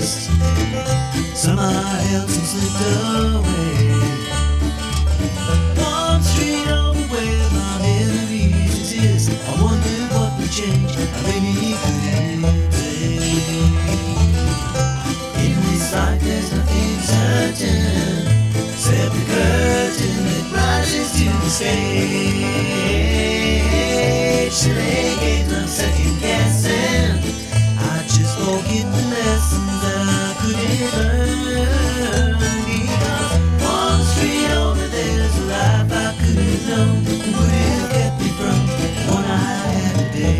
missed. Somehow else and slipped away. One street over where my memories exist. I wondered what would change. I really couldn't say. In this life there's nothing certain, except the curtain that rises to the stage. Silly games of second guessing. I just forget the lessons that I couldn't learn. Because one street over there's a life I could have known that would have kept me from the one I had today.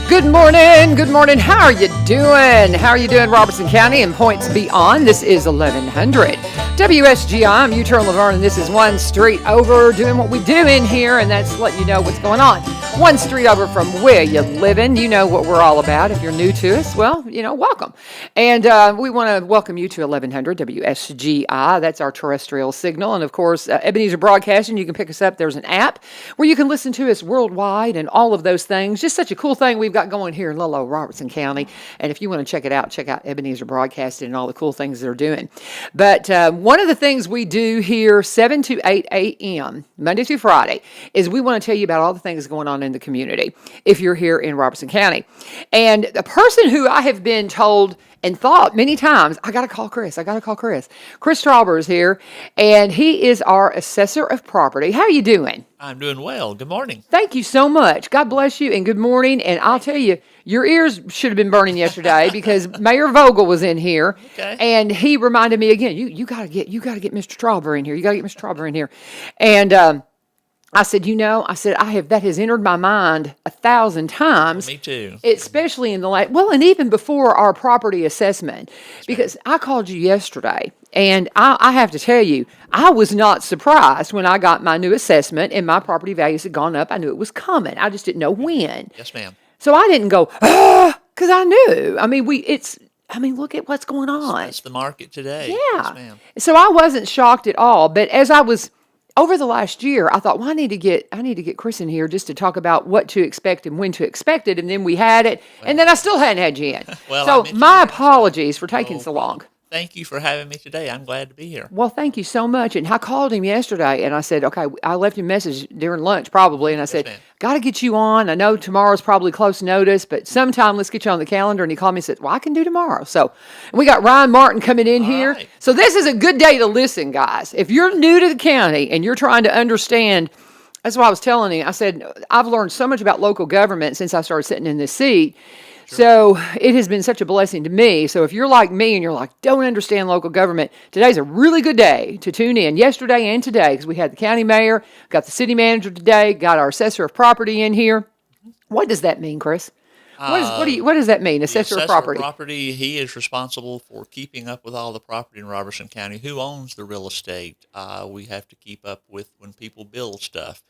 Good morning. How are you doing? Robertson County and points beyond? This is 1100 WSGI. I'm U-Turn Laverne, and this is one street over, doing what we do in here, and that's letting you know what's going on. One street over from where you living. You know what we're all about. If you're new to us, well, welcome. And we want to welcome you to 1100 WSGI. That's our terrestrial signal. And of course, Ebenezer Broadcasting, you can pick us up. There's an app where you can listen to us worldwide and all of those things. Just such a cool thing we've got going here in little old Robertson County. And if you want to check it out, check out Ebenezer Broadcasting and all the cool things they're doing. But one of the things we do here, 7 to 8 a.m., Monday through Friday, is we want to tell you about all the things going on in the community if you're here in Robertson County. And the person who I have been told and thought many times, I got to call Chris. Chris Traughber is here, and he is our assessor of property. How are you doing? I'm doing well. Good morning. Thank you so much. God bless you, and good morning. And I'll tell you, your ears should have been burning yesterday because Mayor Vogel was in here, and he reminded me again, you got to get Mr. Traughber in here. You got to get Mr. Traughber in here. And I said, that has entered my mind 1,000 times. Me too. Especially in the and even before our property assessment, because I called you yesterday, and I have to tell you, I was not surprised when I got my new assessment and my property values had gone up. I knew it was coming. I just didn't know when. Yes, ma'am. So I didn't go, because I knew. I mean, look at what's going on. That's the market today. Yeah. Yes, ma'am. So I wasn't shocked at all, but as I was over the last year, I thought, well, I need to get Chris in here just to talk about what to expect and when to expect it, and then we had it, and then I still hadn't had you in. So my apologies for taking so long. Thank you for having me today. I'm glad to be here. Well, thank you so much. And I called him yesterday, and I said, okay, I left him a message during lunch probably, and I said, got to get you on. I know tomorrow's probably close notice, but sometime let's get you on the calendar. And he called me and said, well, I can do tomorrow. So we got Ryan Martin coming in here. Right. So this is a good day to listen, guys. If you're new to the county and you're trying to understand, that's what I was telling you. I said, I've learned so much about local government since I started sitting in this seat. Sure. So it has been such a blessing to me. So if you're like me and you're like, don't understand local government, today's a really good day to tune in. Yesterday and today, because we had the county mayor, got the city manager today, got our assessor of property in here. What does that mean, Chris? What does that mean, assessor of property? He is responsible for keeping up with all the property in Robertson County. Who owns the real estate? We have to keep up with when people build stuff.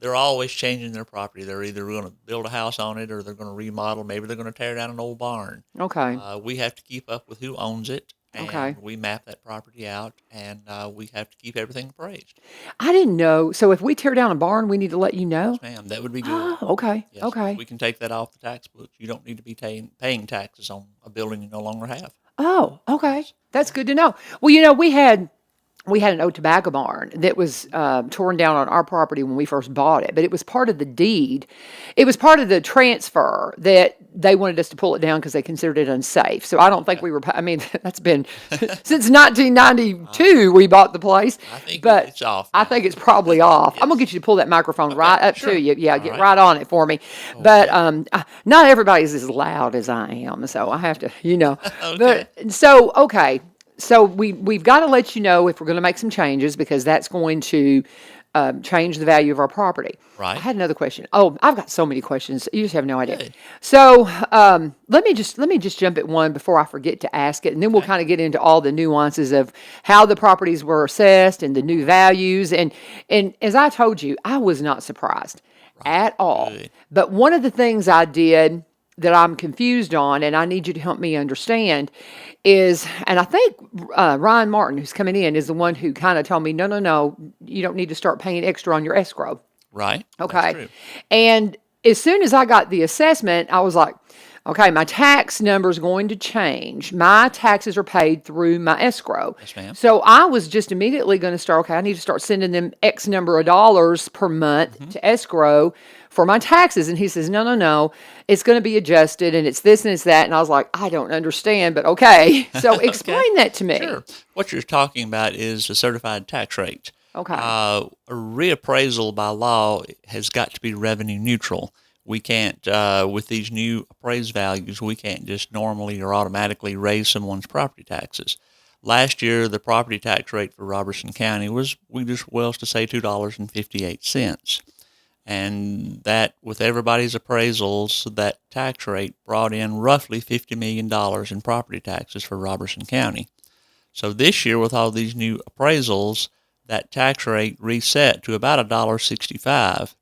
They're always changing their property. They're either going to build a house on it or they're going to remodel. Maybe they're going to tear down an old barn. Okay. We have to keep up with who owns it. And we map that property out, and we have to keep everything appraised. I didn't know. So if we tear down a barn, we need to let you know? Yes, ma'am. That would be good. Oh, okay. Yes, okay. We can take that off the tax books. You don't need to be paying taxes on a building you no longer have. Oh, okay. That's good to know. Well, we had we had an old tobacco barn that was torn down on our property when we first bought it, but it was part of the deed. It was part of the transfer that they wanted us to pull it down because they considered it unsafe. So I don't think we were, I mean, that's been since 1992 we bought the place. I think but it's off I now. think it's probably off. I'm going to get you to pull that microphone right up sure. to you. Yeah, All get right. right on it for me. But not everybody's as loud as I am, so I have to, Okay. But so, okay. So we've got to let you know if we're going to make some changes because that's going to change the value of our property. Right. I had another question. Oh, I've got so many questions. You just have no idea. Good. So let me just jump at one before I forget to ask it, and then we'll kind of get into all the nuances of how the properties were assessed and the new values. And as I told you, I was not surprised at all. Good. But one of the things I did that I'm confused on, and I need you to help me understand, is, and I think Ryan Martin, who's coming in, is the one who kind of told me, no, you don't need to start paying extra on your escrow. Right. Okay. That's true. And as soon as I got the assessment, I was like, okay, my tax number is going to change. My taxes are paid through my escrow. Yes, ma'am. So I was just immediately going to start, okay, I need to start sending them X number of dollars per month to escrow for my taxes. And he says, no, it's going to be adjusted and it's this and it's that. And I was like, I don't understand, but okay. So explain that to me. Sure. What you're talking about is a certified tax rate. Okay. A reappraisal by law has got to be revenue neutral. We can't, with these new appraised values, we can't just normally or automatically raise someone's property taxes. Last year, the property tax rate for Robertson County was, to say, $2.58. And that, with everybody's appraisals, that tax rate brought in roughly $50 million in property taxes for Robertson County. So this year, with all these new appraisals, that tax rate reset to about $1.65,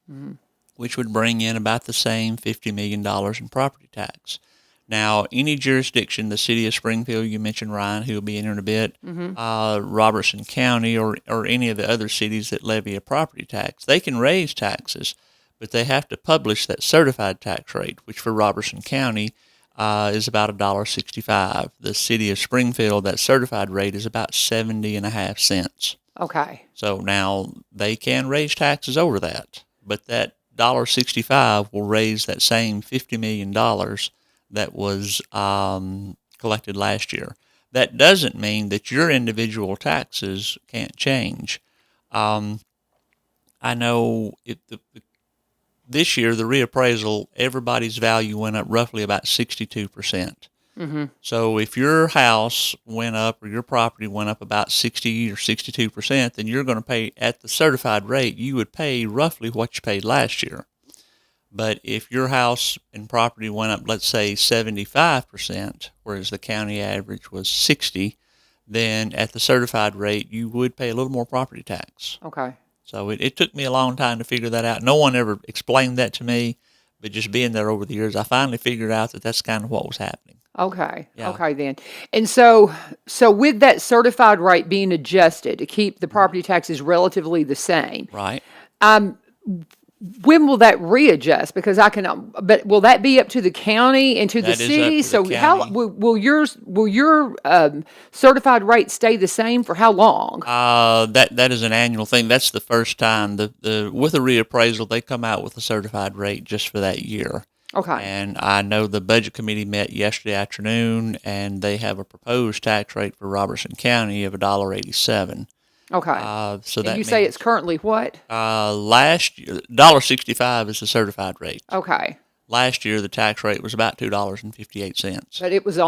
which would bring in about the same $50 million in property tax. Now, any jurisdiction, the city of Springfield, you mentioned Ryan, who will be in here in a bit, Robertson County, or any of the other cities that levy a property tax, they can raise taxes, but they have to publish that certified tax rate, which for Robertson County is about $1.65. The city of Springfield, that certified rate is about 70.5 cents. Okay. So now they can raise taxes over that, but that $1.65 will raise that same $50 million that was collected last year. That doesn't mean that your individual taxes can't change. I know this year, the reappraisal, everybody's value went up roughly about 62%. So if your house went up or your property went up about 60 or 62%, then you're going to pay, at the certified rate, you would pay roughly what you paid last year. But if your house and property went up, let's say 75%, whereas the county average was 60, then at the certified rate, you would pay a little more property tax. Okay. So it took me a long time to figure that out. No one ever explained that to me, but just being there over the years, I finally figured out that that's kind of what was happening. Okay. Yeah. Okay then. And so with that certified rate being adjusted to keep the property taxes relatively the same, Right. when will that readjust? Because but will that be up to the county and to the That is up city? to the So how county. will your certified rate stay the same for how long? That is an annual thing. That's the first time with a reappraisal, they come out with a certified rate just for that year. Okay. And I know the budget committee met yesterday afternoon, and they have a proposed tax rate for Robertson County of $1.87. Okay. So And that you say means, it's currently what? last year, $1.65 is the certified rate. Okay. Last year, the tax rate was about $2.58. But it was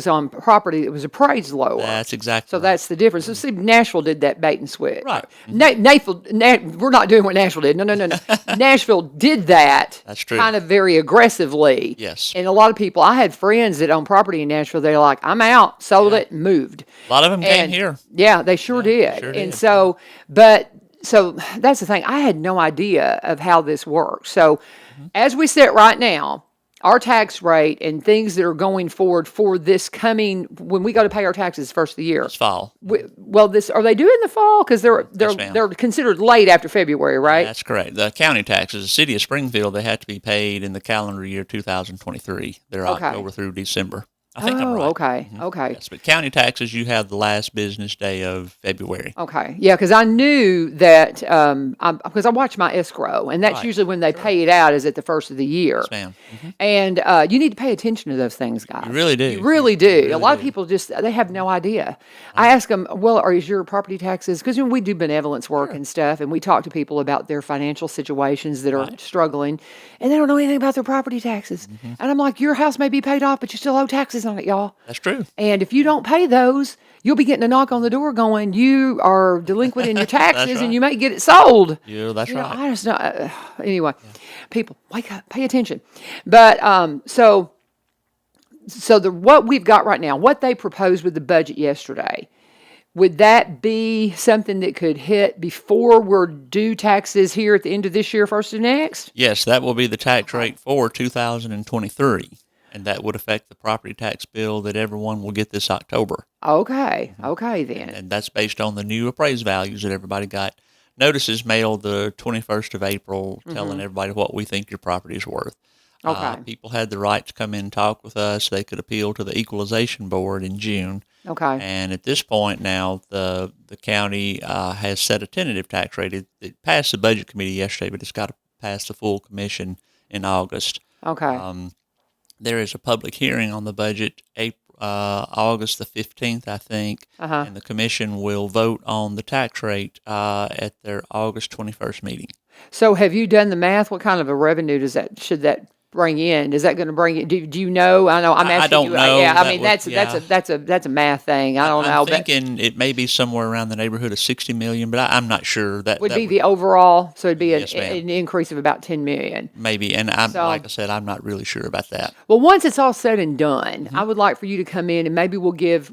on property that was appraised lower. That's exactly So right. that's the difference. So see, Nashville did that bait and switch. Right. We're not doing what Nashville did. No. Nashville did that. That's true. Kind of very aggressively. Yes. And a lot of people, I had friends that own property in Nashville. They're like, I'm out, sold it, and moved. A lot of them came And here. Yeah, they sure did. sure And did. so that's the thing. I had no idea of how this works. So as we sit right now, our tax rate and things that are going forward for this coming, when we go to pay our taxes first of the year. This fall. Are they due in the fall? Because Yes, ma'am. they're considered late after February, right? That's correct. The county taxes, the city of Springfield, they have to be paid in the calendar year 2023. They're Okay. October through December. I think I'm right. Okay. Okay. Yes, but county taxes, you have the last business day of February. Okay. Yeah, because I knew that because I watch my escrow, and that's Right. usually when they Sure. pay it out is at the first of the year. Yes, ma'am. And you need to pay attention to those things, guys. You really do. You really do. You really A lot of do. people they have no idea. I ask them, well, is your property taxes, because we do benevolence work and stuff, and we talk to people about their financial situations that are struggling, and they don't know anything about their property taxes. And I'm like, your house may be paid off, but you still owe taxes on it, y'all. That's true. And if you don't pay those, you'll be getting a knock on the door going, you are delinquent in your taxes, right. and you may get it sold. Yeah, that's You know, right. I just know. Anyway, people, wake up, pay attention. But so what we've got right now, what they proposed with the budget yesterday, would that be something that could hit before we're due taxes here at the end of this year, first of next? Yes, that will be the tax rate for 2023, and that would affect the property tax bill that everyone will get this October. Okay, okay then. And that's based on the new appraised values that everybody got. Notices mailed the 21st of April telling everybody what we think your property is worth. Okay. People had the right to come in and talk with us. They could appeal to the Equalization Board in June. Okay. And at this point now, the county has set a tentative tax rate. It passed the budget committee yesterday, but it's got to pass the full commission in August. Okay. There is a public hearing on the budget August the 15th, I think, and the commission will vote on the tax rate at their August 21st meeting. So have you done the math? What kind of a revenue should that bring in? Is that going to bring it? Do you know? I know I'm asking I don't you. know. Yeah, I That mean would- that's a math thing. I don't know. I'm But thinking it may be somewhere around the neighborhood of 60 million, but I'm not sure. That would that be the overall. So it'd be Yes, ma'am. an increase of about 10 million. maybe, and like I said, I'm not really sure about that. Well, once it's all said and done, Mm-hmm. I would like for you to come in and maybe we'll give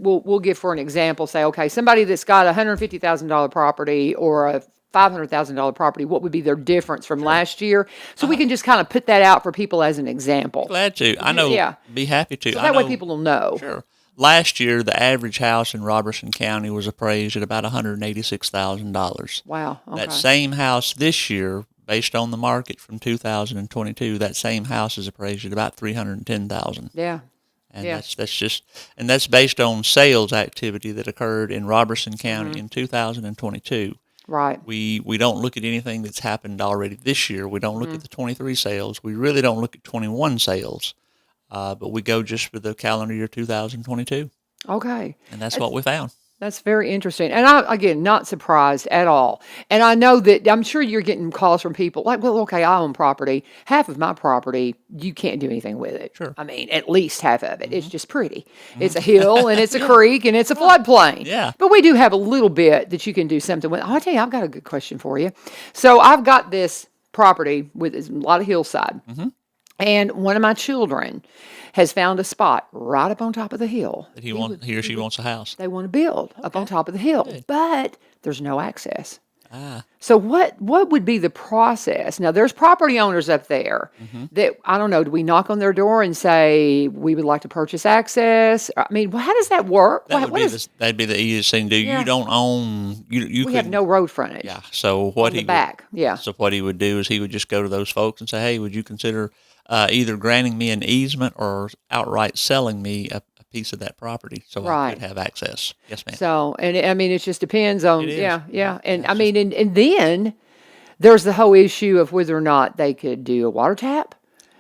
for an example. Say, okay, somebody that's got a $150,000 property or a $500,000 property, what would be their difference from last year? So we can just kind of put that out for people as an example. Glad to. I know. Yeah. Be happy to. So I that way know- people will know. Sure. Last year, the average house in Robertson County was appraised at about $186,000. Wow. Okay. That same house this year, based on the market from 2022, that same house is appraised at about $310,000. Yeah. And Yeah. that's based on sales activity that occurred in Robertson County in 2022. Right. We don't look at anything that's happened already this year. We don't look at the 23 sales. We really don't look at 21 sales. But we go just for the calendar year 2022, Okay. and that's what we found. That's very interesting. And I, again, not surprised at all. And I know that I'm sure you're getting calls from people like, well, okay, I own property. Half of my property, you can't do anything with it. Sure. I mean, at least half of it. It's just pretty. It's a hill and it's a creek and it's a floodplain. Yeah. But we do have a little bit that you can do something with. I'll tell you, I've got a good question for you. So I've got this property with a lot of hillside. And one of my children has found a spot right up on top of the hill. That he or she wants a house. They want to build up on top of the hill, but there's no access. Ah, So what would be the process? Now there's property owners up there that I don't know. Do we knock on their door and say we would like to purchase access? I mean, how does that work? that'd be the easiest thing to do. Yeah. You don't own you. We have no road frontage. Yeah. So what on the he back. Yeah. So what he would do is he would just go to those folks and say, hey, would you consider either granting me an easement or outright selling me a piece of that property so I Right. could have access? Yes, ma'am. So, and I mean, it just depends on, It is. yeah. And I mean, and then there's the whole issue of whether or not they could do a water tap.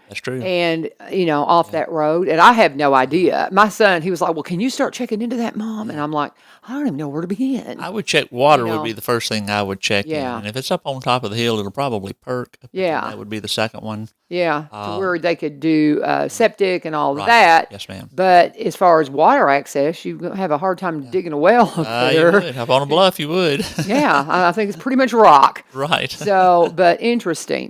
That's true. And, off that road. And I have no idea. My son, he was like, well, can you start checking into that, Mom? And I'm like, I don't even know where to begin. I would check water You know. would be the first thing I would check Yeah. in. And if it's up on top of the hill, it'll probably perk. But then Yeah. That would be the second one. Yeah, to where they could do septic and all of Right. that. Yes, ma'am. But as far as water access, you have a hard time digging a well up You there. would. Up on a bluff, you would. Yeah, I think it's pretty much rock. Right. So, but interesting.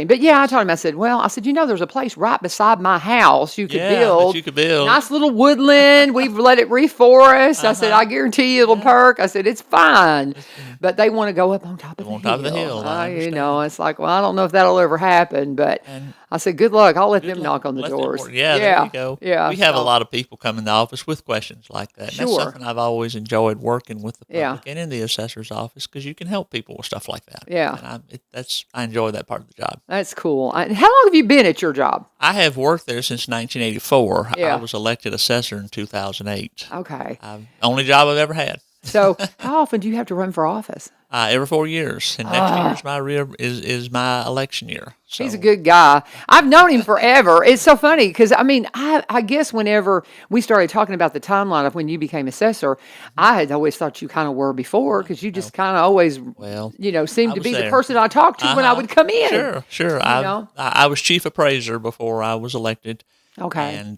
But yeah, I told him, I said, there's a place right beside my house you could Yeah, that build. you could build. Nice little woodland. We've let it reforest. I said, I guarantee you it'll perk. I said, it's fine. But they want to go up on top of the hill. on top of the hill, I understand. It's like, well, I don't know if that'll ever happen, but And I said, good luck. I'll let them knock on the Let them doors. work. Yeah, there you go. Yeah. We have a So, lot of people come in the office with questions like that. And Sure. that's something I've always enjoyed working with the Yeah. public and in the assessor's office because you can help people with stuff like that. Yeah. And I enjoy that part of the job. That's cool. How long have you been at your job? I have worked there since 1984. Yeah. I was elected assessor in 2008. Okay. Only job I've ever had. So how often do you have to run for office? Every 4 years, and next year is my election year. So. He's a good guy. I've known him forever. It's so funny because I guess whenever we started talking about the timeline of when you became assessor, I had always thought you kind of were before because you just kind of always, seemed to was be the there. person I talked to when I would come in. Sure. I was chief appraiser before I was elected. Okay. And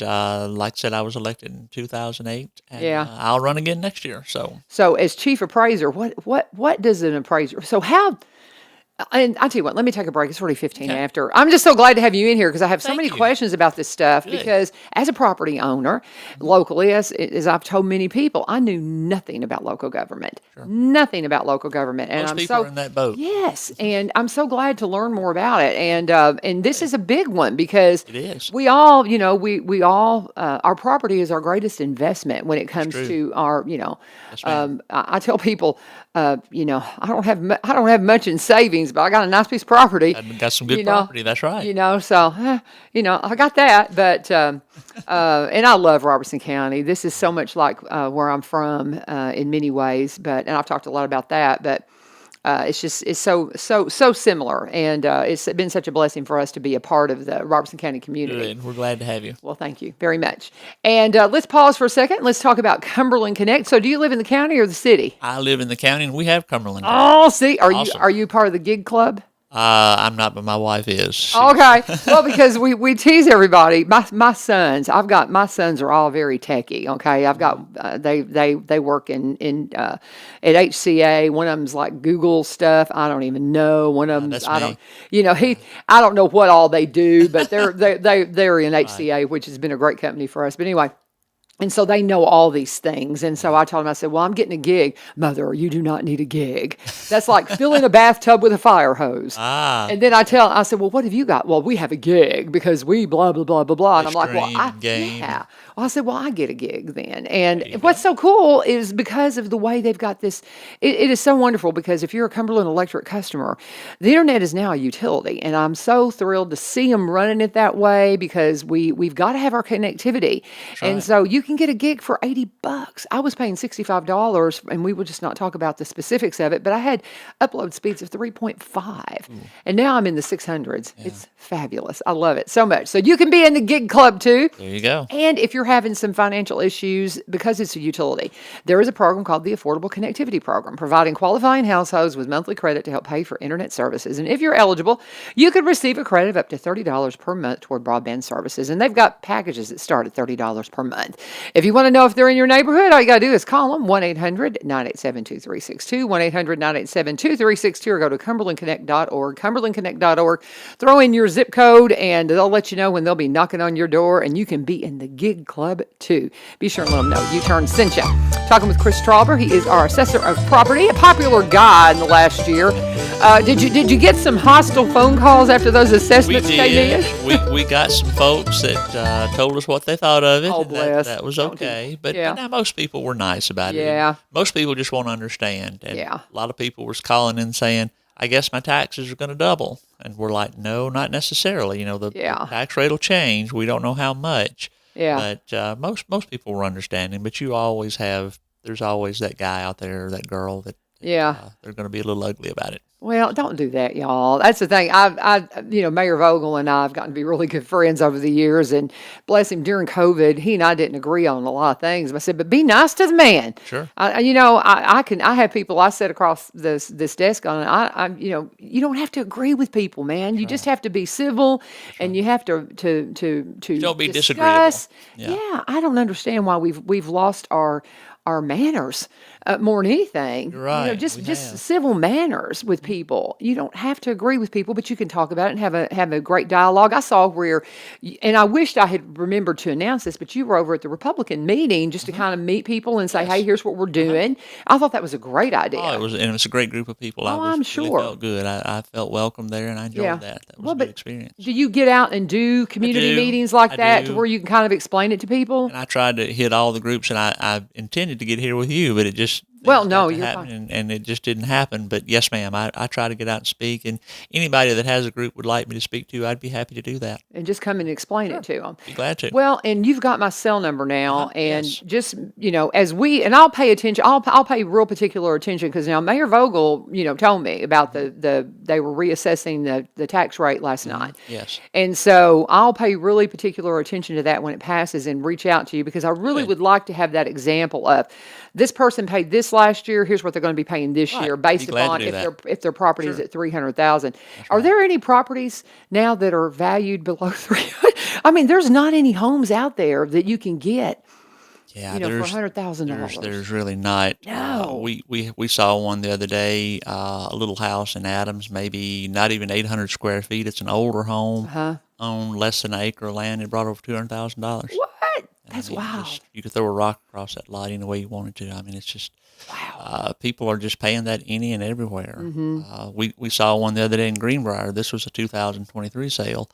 like I said, I was elected in 2008, and Yeah. I'll run again next year. So as chief appraiser, what does an appraiser? So how? And I tell you what, let me take a break. It's already 15 Okay. after. I'm just so glad to have you in here because I have so Thank many you. questions about this stuff. Good. Because as a property owner, locally, as I've told many people, I knew nothing about local government. Nothing about local government, and Most I'm people so are in that boat. yes, and I'm so glad to learn more about it. And this is a big one because It is. we all, we all our property is our greatest investment when it comes true. to our, ma'am. I tell people, I don't have much in savings, but I got a nice piece of property. I've got some good you know, property. That's right. So I got that, but and I love Robertson County. This is so much like where I'm from in many ways, and I've talked a lot about that, but. It's so similar, and it's been such a blessing for us to be a part of the Robertson County community. Good. We're glad to have you. Well, thank you very much. And let's pause for a second. Let's talk about Cumberland Connect. So, do you live in the county or the city? I live in the county, and we have Cumberland. Oh, see, Awesome. are you part of the gig club? I'm not, but my wife is. Okay. Well, because we tease everybody. My sons, my sons are all very techie. Okay. I've got, they work at HCA. One of them's like Google stuff. I don't even know. One of them, That's I me. don't, I don't know what all they do, but they're in HCA, which has been a great company for us. But anyway. And so they know all these things. And so I told him, I said, well, I'm getting a gig. Mother, you do not need a gig. That's like filling a bathtub with a fire hose. And then I said, well, what have you got? Well, we have a gig because we blah, blah, blah, blah, blah. And I'm like, well, yeah. Well, I said, well, I get a gig then. And what's so cool is because of the way they've got this, it is so wonderful because if you're a Cumberland Electric customer, the internet is now a utility. And I'm so thrilled to see them running it that way because we've got to have our connectivity. And so you can get a gig for $80. I was paying $65, and we will just not talk about the specifics of it, but I had upload speeds of 3.5. And now I'm in the 600s. Yeah. It's fabulous. I love it so much. So you can be in the gig club too. There you go. And if you're having some financial issues, because it's a utility, there is a program called the Affordable Connectivity Program, providing qualifying households with monthly credit to help pay for internet services. And if you're eligible, you could receive a credit of up to $30 per month toward broadband services. And they've got packages that start at $30 per month. If you want to know if they're in your neighborhood, all you got to do is call them 1-800-987-2362, 1-800-987-2362, or go to cumberlandconnect.org, cumberlandconnect.org. Throw in your zip code, and they'll let you know when they'll be knocking on your door, and you can be in the gig club too. Be sure and let them know U-Turn sent you. Talking with Chris Traughber. He is our assessor of property, a popular guy in the last year. Did you get some hostile phone calls after those assessments came in? We got some folks that told us what they thought of it. Oh, bless. That was okay. But now most people were nice about it. Yeah. Most people just want to understand. And Yeah. a lot of people was calling in saying, I guess my taxes are going to double. And we're like, no, not necessarily. The tax rate will change. We don't know how much. Yeah. But most people were understanding. But there's always that guy out there, that girl that they're going to be a little ugly about it. Well, don't do that, y'all. That's the thing. Mayor Vogel and I have gotten to be really good friends over the years, and bless him, during COVID, he and I didn't agree on a lot of things. But I said, but be nice to the man. Sure. I have people I sit across this desk on. You don't have to agree with people, man. You just have to be civil, and you have to don't be discuss. disagreeable. Yeah, I don't understand why we've lost our manners more than anything. You're right. Just We just have. civil manners with people. You don't have to agree with people, but you can talk about it and have a great dialogue. I saw where, and I wished I had remembered to announce this, but you were over at the Republican meeting just to kind of meet people and say, "Hey, Yes. here's what we're doing." I thought that was a great Oh, idea. it was a great group of people. I Oh, I'm really sure. felt good. I felt welcome there, and I Yeah. enjoyed that. That was Well, a good but experience. do you get out and do community meetings like I that to do. where you can kind of explain it to people? And I tried to hit all the groups, and I intended to get here with you, but it just Well, things no, got to you're happen, fine. and it just didn't happen. But yes, ma'am, I try to get out and speak, and anybody that has a group would like me to speak to, I'd be happy to do that. And just come and explain it Sure, to them. be glad to. Well, and you've got my cell number now, and Yes. just as and I'll pay attention. I'll pay real particular attention because now Mayor Vogel, told me about they were reassessing the tax rate last night, Yes. and so I'll pay really particular attention to that when it passes and reach out to you because I really Good. would like to have that example of this person paid this last year. Here's what they're going to be paying this Right. year Be based glad to upon do if that. their property is Sure. at 300,000. Are there any properties now that are valued below 300? I mean, there's not any homes out there that you can get, Yeah, for there's $100,000. there's really not. No. We saw one the other day, a little house in Adams, maybe not even 800 square feet. It's an older home on less than an acre of land. It brought over $200,000. What? And That's I mean, wild. you could throw a rock across that lot any way you wanted to. I mean, it's just Wow. people are just paying that any and everywhere. Mm-hmm. We saw one the other day in Greenbrier. This was a 2023 sale.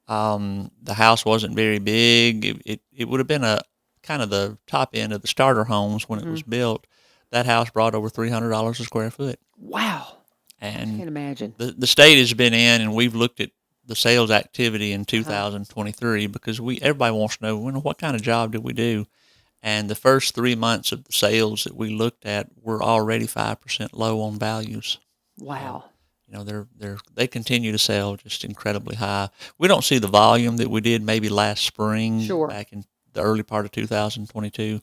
The house wasn't very big. It would have been a kind of the top end of the starter homes when it was built. That house brought over $300 a square foot. Wow. I And can't imagine. the state has been in, and we've looked at the sales activity in 2023 because everybody wants to know, what kind of job did we do? And the first 3 months of the sales that we looked at were already 5% low on values. Wow. They continue to sell just incredibly high. We don't see the volume that we did maybe last spring, Sure. back in the early part of 2022.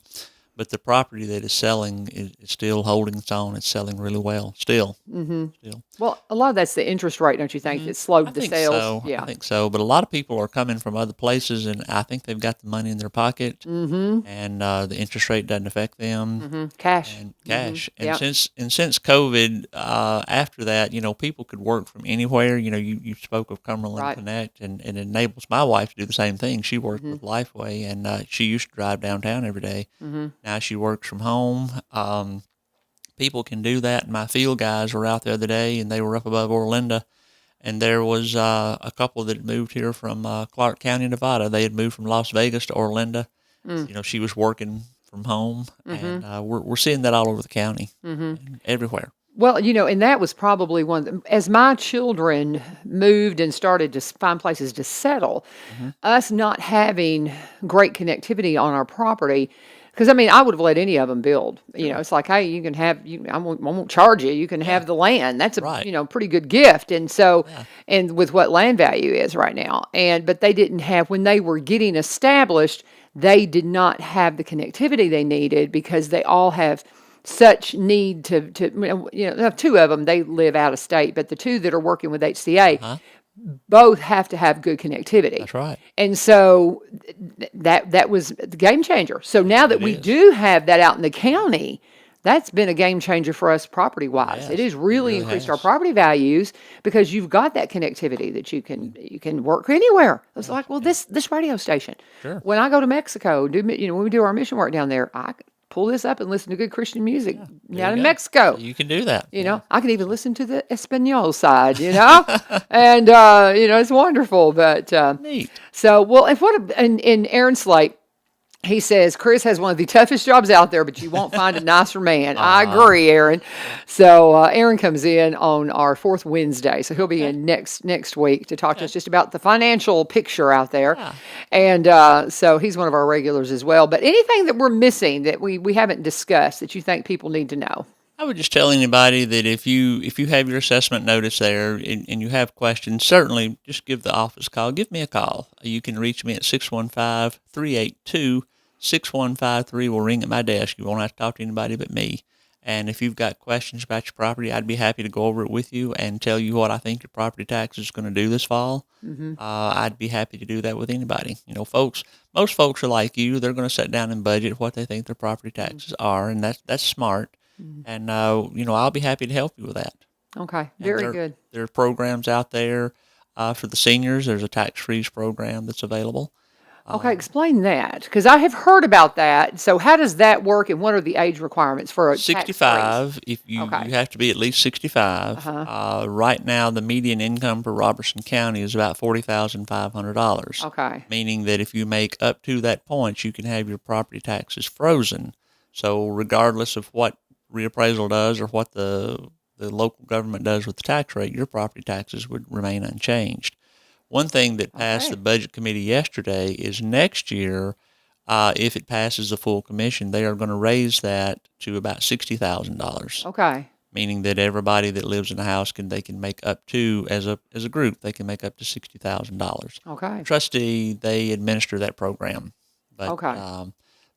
But the property that is selling is still holding its own. It's selling really well still. Still. Well, a lot of that's the interest rate, don't you think, that slowed I the think sales? so. Yeah. I think so. But a lot of people are coming from other places, and I think they've got the money in their pocket, and the interest rate doesn't affect them. Cash. And cash. Yep. And since COVID, after that, people could work from anywhere. You spoke of Cumberland Right. Connect, and it enables my wife to do the same thing. She worked with Lifeway, and she used to drive downtown every day. Now she works from home. People can do that. My field guys were out the other day, and they were up above Orlinda, and there was a couple that had moved here from Clark County, Nevada. They had moved from Las Vegas to Orlinda. She was working from home, and we're seeing that all over the county, and everywhere. Well, and that was probably as my children moved and started to find places to settle, us not having great connectivity on our property, because I mean, I would have let any of them build. It's like, hey, you can have, I won't charge you. You can have the land. That's a, Right. pretty good gift. And so, and with what land value is right now. But they didn't have, when they were getting established, they did not have the connectivity they needed because they all have such need to two of them, they live out of state, but the two that are working with HCA, both have to have good connectivity. That's right. And so that was the game changer. So now that we do have that out in the county, that's been a game changer for us property wise. Yes, It has really really increased has. our property values because you've got that connectivity that you can work anywhere. It's like, well, this radio station. Sure. When I go to Mexico, when we do our mission work down there, I pull this up and listen to good Christian music There down you in go. Mexico. You can do that. I can even listen to the Espanol side, and, it's wonderful. But Neat. so, well, and Aaron Slate, he says, Chris has one of the toughest jobs out there, but you won't find a nicer man. I agree, Aaron. So Aaron comes in on our fourth Wednesday. So he'll be in next week to talk to us just about the financial picture out there. Yeah. And so he's one of our regulars as well. But anything that we're missing that we haven't discussed that you think people need to know? I would just tell anybody that if you have your assessment notice there and you have questions, certainly just give the office a call. Give me a call. You can reach me at 615-382-6153. Will ring at my desk. You won't have to talk to anybody but me. And if you've got questions about your property, I'd be happy to go over it with you and tell you what I think your property tax is going to do this fall. I'd be happy to do that with anybody. Most folks are like you. They're going to sit down and budget what they think their property taxes are, and that's smart. And I'll be happy to help you with that. Okay, And very good. There are programs out there for the seniors. There's a tax freeze program that's available. Okay, explain that because I have heard about that. So, how does that work, and what are the age requirements for a tax freeze? 65. If you Okay. have to be at least 65. Right now, the median income for Robertson County is about $40,500. Okay. Meaning that if you make up to that point, you can have your property taxes frozen. So regardless of what reappraisal does or what the local government does with the tax rate, your property taxes would remain unchanged. One thing that passed the budget committee yesterday is next year, if it passes the full commission, they are going to raise that to about $60,000. Okay. Meaning that everybody that lives in the house can make up to as a group they can make up to $60,000. Okay. Trustee, they administer that program, but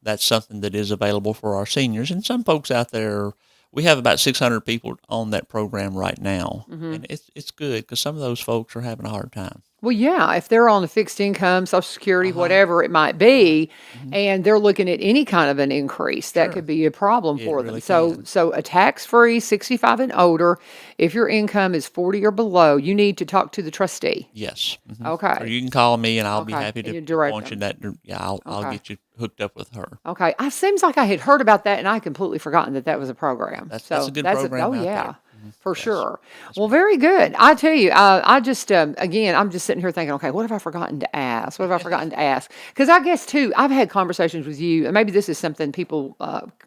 that's something that is available for our seniors and some folks out there. We have about 600 people on that program right now, and it's good because some of those folks are having a hard time. Well, yeah, if they're on a fixed income, Social Security, whatever it might be, and they're looking at any kind of an increase, that could be a problem for them. really So a tax-free 65 and older, if your income is 40 or below, you need to talk to the trustee. Yes. Okay. Or you can call me, and I'll be happy And you to direct point you in them. that. Yeah, I'll get you hooked up with her. Okay. It seems like I had heard about that, and I had completely forgotten that was a program. That's a good program out yeah. there. For sure. Well, very good. I tell you, I just, again, I'm just sitting here thinking, okay, what have I forgotten to ask? What have I forgotten to ask? Because I guess, too, I've had conversations with you, and maybe this is something people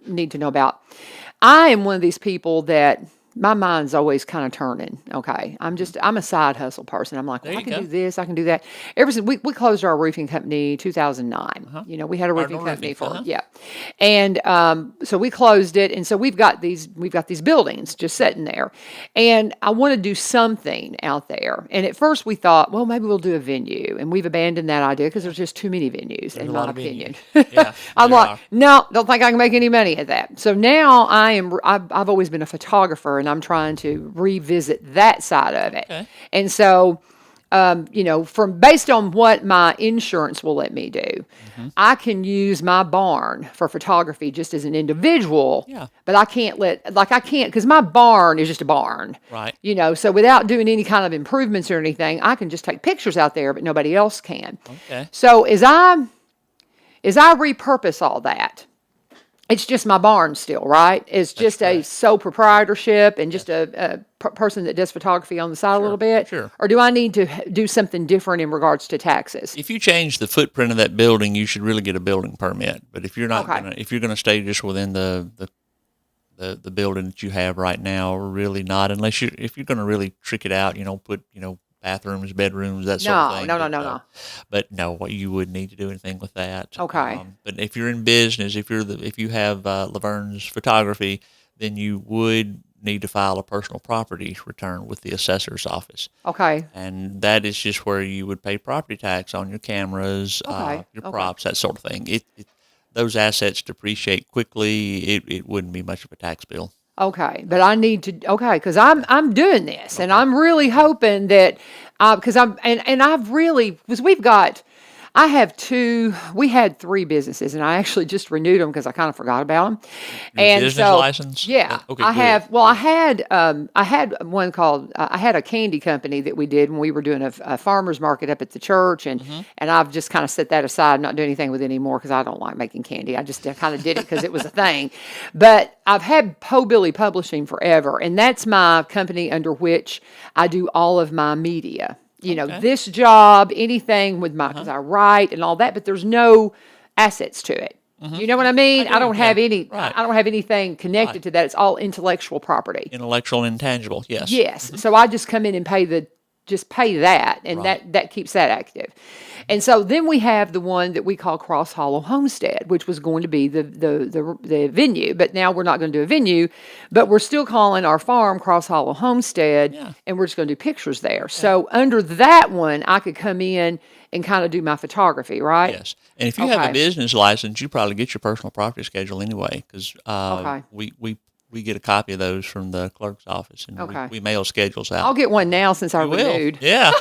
need to know about. I am one of these people that my mind's always kind of turning. Okay. I'm a side hustle person. I'm like, well, I can do this, I can do that. Ever since we closed our roofing company 2009, we had a roofing company for, And, so we closed it. And so we've got these buildings just sitting there, and I want to do something out there. And at first we thought, well, maybe we'll do a venue, and we've abandoned that idea because there's just too many venues in my opinion. Yeah, I'm like, no, don't think I can make any money at that. So now I've always been a photographer, and I'm trying to revisit that side of it. Okay. And so, based on what my insurance will let me do, I can use my barn for photography just as an individual. Yeah. But I can't because my barn is just a barn. Right. So without doing any kind of improvements or anything, I can just take pictures out there, but nobody else can. Okay. So as I repurpose all that, it's just my barn still, right? It's just a sole proprietorship and just a person that does photography on the side a little bit? Sure. Or do I need to do something different in regards to taxes? If you change the footprint of that building, you should really get a building permit. But if you're not if you're gonna stay just within the building that you have right now, really not, unless if you're gonna really trick it out, put bathrooms, bedrooms, that sort of thing. No. But no, you wouldn't need to do anything with that. Okay. But if you're in business, if you have Laverne's Photography, then you would need to file a personal property return with the assessor's office. Okay. And that is just where you would pay property tax on your cameras, your props, that sort of thing. Those assets depreciate quickly. It wouldn't be much of a tax bill. Okay, but I need to, because I'm doing this, and I'm really hoping that, because we had 3 businesses, and I actually just renewed them because I kind of forgot about them. Your business license? Yeah, Okay, I good. have. Well, I had one called. I had a candy company that we did when we were doing a farmers market up at the church, and I've just kind of set that aside, not doing anything with it anymore because I don't like making candy. I just kind of did it because it was a thing. But I've had Po Billy Publishing forever, and that's my company under which I do all of my media. This job, anything with because I write and all that, but there's no assets to it. You know what I mean? I don't have any. Right. I don't have anything connected to that. It's all intellectual property. Intellectual and intangible, yes. Yes. So I just come in and pay that, and that keeps that active. And so then we have the one that we call Cross Hollow Homestead, which was going to be the venue, but now we're not going to do a venue, but we're still calling our farm Cross Hollow Homestead, and we're just going to do pictures there. So under that one, I could come in and kind of do my photography, right? Yes. And if you have a business license, you probably get your personal property schedule anyway, because we get a copy of those from the clerk's office, and Okay. we mail schedules out. I'll get one now since I You will. renewed. Yeah.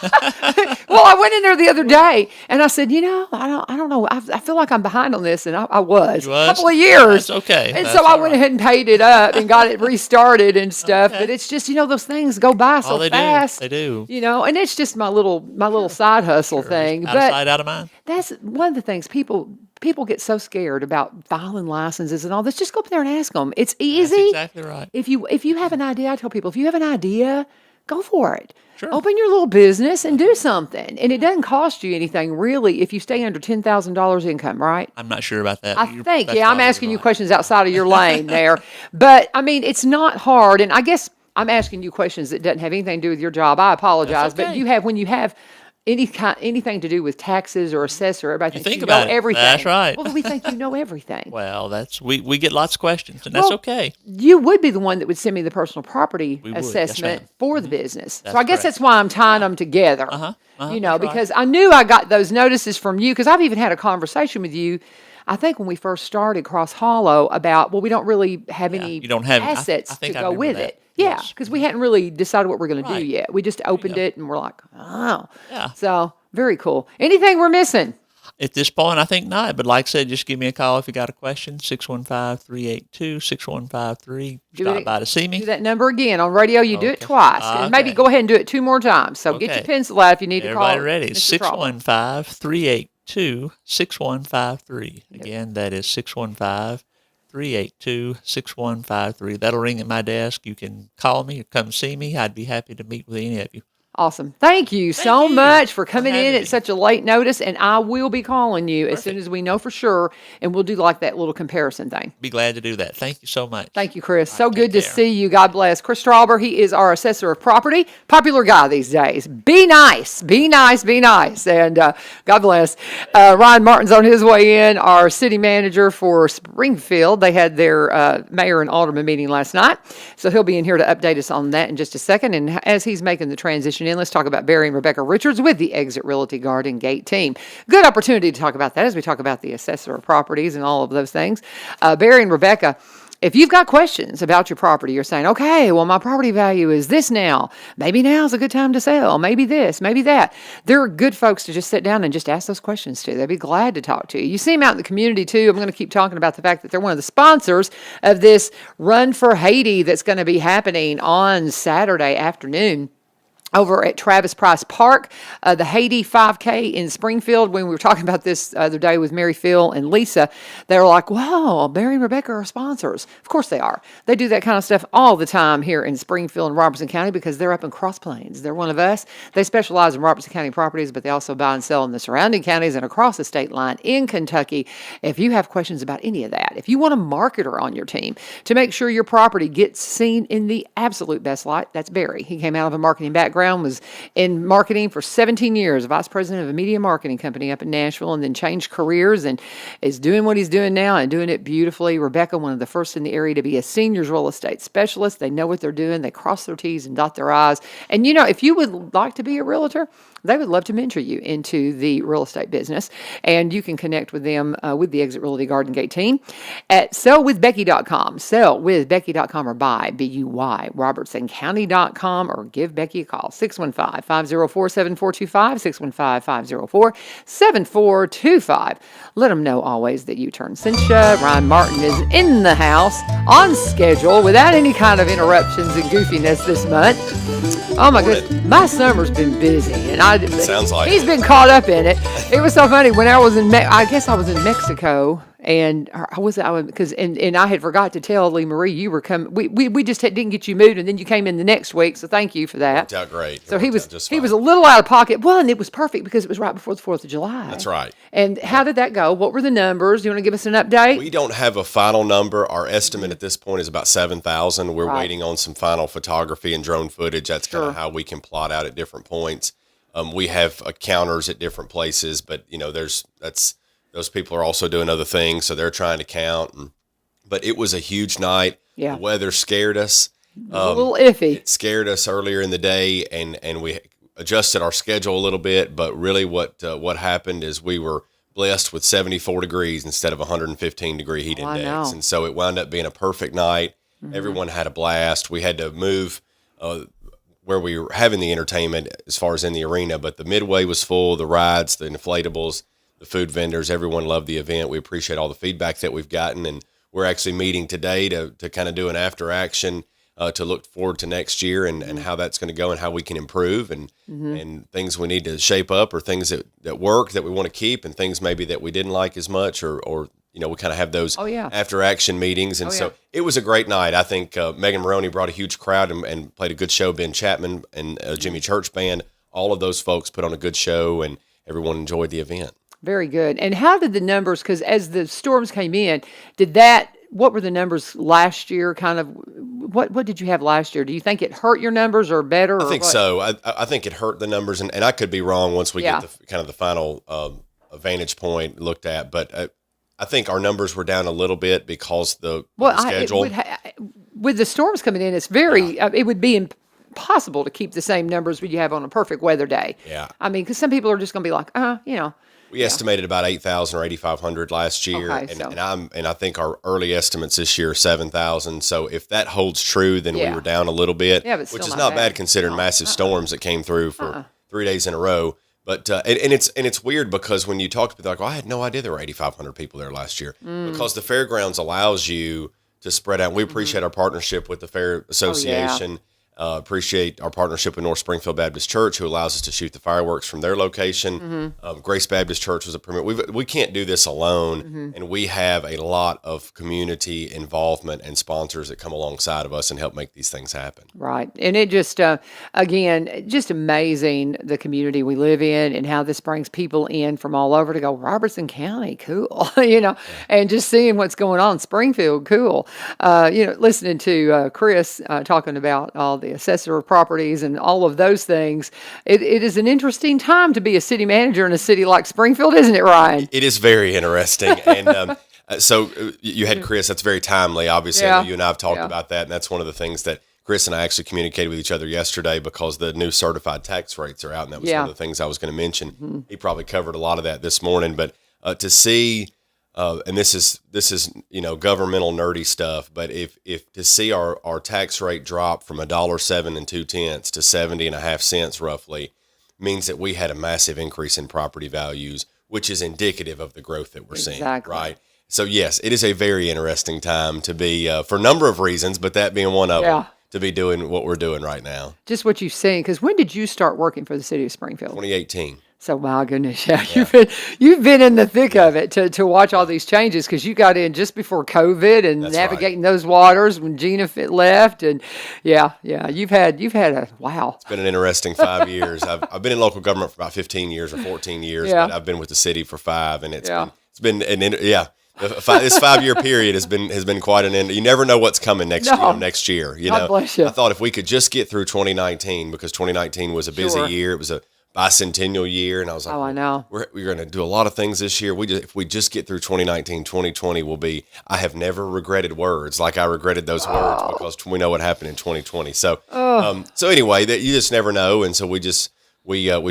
Well, I went in there the other day and I said, I don't know. I feel like I'm behind on this, and I was You was? a couple of years. That's okay. And That's so I all went right. ahead and paid it up and got it restarted and stuff. Okay. But it's just those things go by so they fast. do. They do. And it's just my little side hustle thing. Out of But sight, out of mind. that's one of the things people get so scared about filing licenses and all this. Just go up there and ask them. It's easy. That's exactly right. If you have an idea, I tell people, if you have an idea, go for it. Sure. Open your little business and do something. And it doesn't cost you anything really if you stay under $10,000 income, right? I'm not sure about that. I but think, that's yeah, I'm probably asking you right. questions outside of your lane there. But I mean, it's not hard. And I guess I'm asking you questions that doesn't have anything to do with your job. I apologize. That's But okay. when you have anything to do with taxes or assessor, everybody thinks think you about know it. everything. That's right. Well, we think you know everything. Well, we get lots of questions, and that's Well, okay. You would be the one that would send me the personal property We would, yes, assessment ma'am. for the business. That's So I guess correct. that's why I'm tying them together. That's right. Because I knew I got those notices from you because I've even had a conversation with you. I think when we first started Cross Hollow about, we don't really have any you don't have- I assets think to I go remember with that. it. Yeah, Yes. because we hadn't really decided what we're going to do Right. yet. We just opened go. it and we're like, oh. Yeah. So very cool. Anything we're missing? At this point, I think not. But like I said, just give me a call if you got a question, 615-382-6153. Stop by to see Do me. that number again. On radio, you do it Okay. twice. And maybe Okay. go ahead and do it 2 more times. So get your Okay. pencil out if you need to call. Everybody ready? Mr. Traughber. 615-382-6153. Again, that is 615-382-6153. That'll ring at my desk. You can call me or come see me. I'd be happy to meet with any of you. Awesome. Thank you so you much for for coming in having at me. such a late notice. And I will be calling you as soon as we know for sure. And we'll do like that little comparison thing. Be glad to do that. Thank you so much. Thank you, Chris. So right, good take to care. see you. God bless. Chris Traughber, he is our assessor of property. Popular guy these days. Be nice. Be nice. Be nice. And God bless. Ryan Martin's on his way in, our city manager for Springfield. They had their mayor and alderman meeting last night. So he'll be in here to update us on that in just a second. And as he's making the transition in, let's talk about Barry and Rebecca Richards with the Exit Realty Garden Gate team. Good opportunity to talk about that as we talk about the assessor of properties and all of those things. Barry and Rebecca, if you've got questions about your property, you're saying, okay, well, my property value is this now. Maybe now's a good time to sell. Maybe this, maybe that. They're good folks to just sit down and just ask those questions to. They'd be glad to talk to you. You see them out in the community, too. I'm going to keep talking about the fact that they're one of the sponsors of this Run for Haiti that's going to be happening on Saturday afternoon over at Travis Price Park, the Haiti 5K in Springfield. When we were talking about this the other day with Mary Phil and Lisa, they were like, wow, Barry and Rebecca are sponsors. Of course they are. They do that kind of stuff all the time here in Springfield and Robertson County because they're up in Cross Plains. They're one of us. They specialize in Robertson County properties, but they also buy and sell in the surrounding counties and across the state line in Kentucky. If you have questions about any of that, if you want a marketer on your team to make sure your property gets seen in the absolute best light, that's Barry. He came out of a marketing background, was in marketing for 17 years, vice president of a media marketing company up in Nashville, and then changed careers and is doing what he's doing now and doing it beautifully. Rebecca, one of the first in the area to be a seniors real estate specialist. They know what they're doing. They cross their T's and dot their I's. And if you would like to be a realtor, they would love to mentor you into the real estate business. And you can connect with them with the Exit Realty Garden Gate team at sellwithbecky.com. Sellwithbecky.com or buy, B-U-Y, robertsoncounty.com, or give Becky a call, 615-504-7425, 615-504-7425. Let them know always that you turn Cynthia. Ryan Martin is in the house on schedule without any kind of interruptions and goofiness this month. Oh my goodness, my summer's been busy, and Sounds like he's it. been caught up in it. It was so funny when I was I guess I was in Mexico, and I had forgot to tell Lee Marie you were coming. We just didn't get you moved, and then you came in the next week. So thank you for that. Worked out great. So It he worked was out just he fine. was a little out of pocket. Well, and it was perfect because it was right before the 4th of July. That's right. And how did that go? What were the numbers? Do you want to give us an update? We don't have a final number. Our estimate at this point is about 7,000. We're Right. waiting on some final photography and drone footage. That's kind Sure. of how we can plot out at different points. We have counters at different places, but those people are also doing other things, so they're trying to count. But it was a huge night. Yeah. The weather scared us. A little iffy. It scared us earlier in the day, and we adjusted our schedule a little bit. But really, what happened is we were blessed with 74 degrees instead of 115 degree heat Oh, I index, know. and so it wound up being a perfect night. Everyone had a blast. We had to move where we were having the entertainment as far as in the arena, but the midway was full, the rides, the inflatables, the food vendors, everyone loved the event. We appreciate all the feedback that we've gotten, and we're actually meeting today to kind of do an after action to look forward to next year and how that's going to go and how we can improve and things we need to shape up or things that work that we want to keep and things maybe that we didn't like as much or we kind of have those after action meetings. And so it was a great night. I think Megan Maroney brought a huge crowd and played a good show. Ben Chapman and Jimmy Church Band, all of those folks put on a good show and everyone enjoyed the event. Very good. And how did the numbers, because as the storms came in, what were the numbers last year? Kind of, what did you have last year? Do you think it hurt your numbers or better? I think so. I think it hurt the numbers, and I could be wrong once we get the final vantage point looked at, but I think our numbers were down a little bit because the schedule. With the storms coming in, it's very, it would be impossible to keep the same numbers you have on a perfect weather day. Yeah. I mean, because some people are just going to be like, We estimated about 8,000 or 8,500 last year, and I think our early estimates this year are 7,000. So if that holds true, then we were down a little bit, which is not bad considering massive storms that came through for 3 days in a row. But and it's weird because when you talk to people, like, I had no idea there were 8,500 people there last year because the fairgrounds allows you to spread out. We appreciate our partnership with the Fair Association. Appreciate our partnership with North Springfield Baptist Church, who allows us to shoot the fireworks from their location. Grace Baptist Church was a permit. We can't do this alone, and we have a lot of community involvement and sponsors that come alongside of us and help make these things happen. Right. And it just, again, just amazing the community we live in and how this brings people in from all over to go, Robertson County, cool, and just seeing what's going on in Springfield, cool. Listening to Chris talking about all the assessor of properties and all of those things. It is an interesting time to be a city manager in a city like Springfield, isn't it, Ryan? It is very interesting. And so you had Chris, that's very timely. Obviously, I know you and I have talked about that. And that's one of the things that Chris and I actually communicated with each other yesterday because the new certified tax rates are out. And that was one of the things I was going to mention. He probably covered a lot of that this morning. But to see, and this is governmental nerdy stuff, but if to see our tax rate drop from $1.07 2/10 to 70.5 cents roughly means that we had a massive increase in property values, which is indicative of the growth that we're seeing, right? So yes, it is a very interesting time to be for a number of reasons, but that being one of them, to be doing what we're doing right now. Just what you've seen, because when did you start working for the city of Springfield? 2018. So my goodness, you've been in the thick of it to watch all these changes because you got in just before COVID and navigating those waters when Gina left, and you've had a wow. It's been an interesting 5 years. I've been in local government for about 15 years or 14 years, but I've been with the city for 5, and it's been this 5-year period has been quite an end. You never know what's coming next year. God bless you. I thought if we could just get through 2019 because 2019 was a busy year. It was a bicentennial year, and I was like, I know. We're going to do a lot of things this year. If we just get through 2019, 2020 will be, I have never regretted words like I regretted those words because we know what happened in 2020. So, so anyway, that you just never know. And so we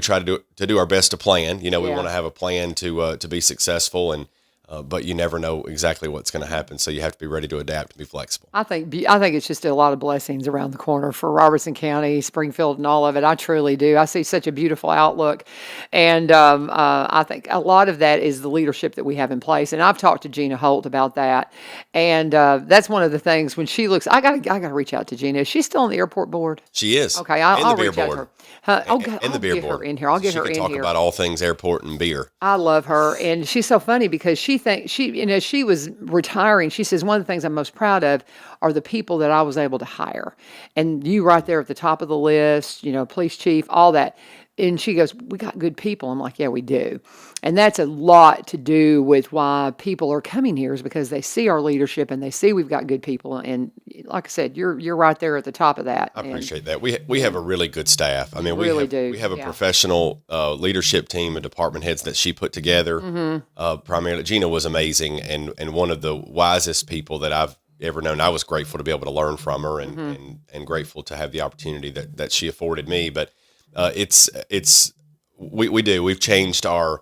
try to do our best to plan. We want to have a plan to be successful, and but you never know exactly what's going to happen, so you have to be ready to adapt and be flexible. I think it's just a lot of blessings around the corner for Robertson County, Springfield, and all of it. I truly do. I see such a beautiful outlook, and I think a lot of that is the leadership that we have in place. And I've talked to Gina Holt about that, and that's one of the things when she looks. I gotta reach out to Gina. Is she still on the airport board? She is. Okay, I'll reach out to her. And the beer board. Her in here. I'll get her in here. She can talk about all things airport and beer. I love her, and she's so funny because she was retiring. She says one of the things I'm most proud of are the people that I was able to hire, and you right there at the top of the list. Police chief, all that. And she goes, we got good people. I'm like, yeah, we do. And that's a lot to do with why people are coming here is because they see our leadership and they see we've got good people. And like I said, you're right there at the top of that. I appreciate that. We have a really good staff. I mean, we have a yeah. professional leadership team of department heads that she put together. Mm-hmm. Primarily, Gina was amazing and one of the wisest people that I've ever known. I was grateful to be able to learn from her and grateful to have the opportunity that she afforded me. But we've changed our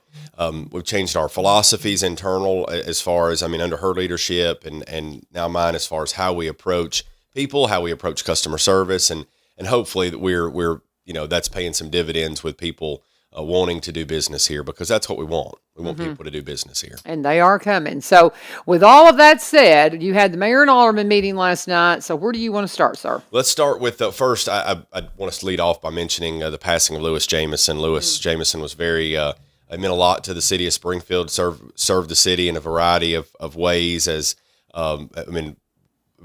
philosophies internal as far as, under her leadership and now mine as far as how we approach people, how we approach customer service, and hopefully that we're that's paying some dividends with people wanting to do business here, because that's what we want. We want people to do business here. And they are coming. So with all of that said, you had the mayor and alderman meeting last night. So where do you want to start, sir? Let's start with first, I want us to lead off by mentioning the passing of Lewis Jamison. Lewis Jamison was very, it meant a lot to the city of Springfield, served the city in a variety of ways as, in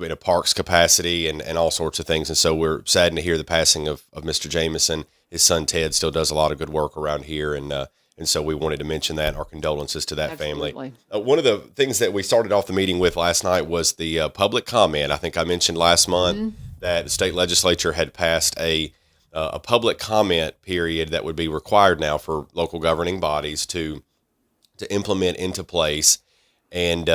a parks capacity and all sorts of things. And so we're saddened to hear the passing of Mr. Jamison. His son Ted still does a lot of good work around here, and so we wanted to mention that, and our condolences to that family. One of the things that we started off the meeting with last night was the public comment. I think I mentioned last month that the state legislature had passed a public comment period that would be required now for local governing bodies to implement into place, and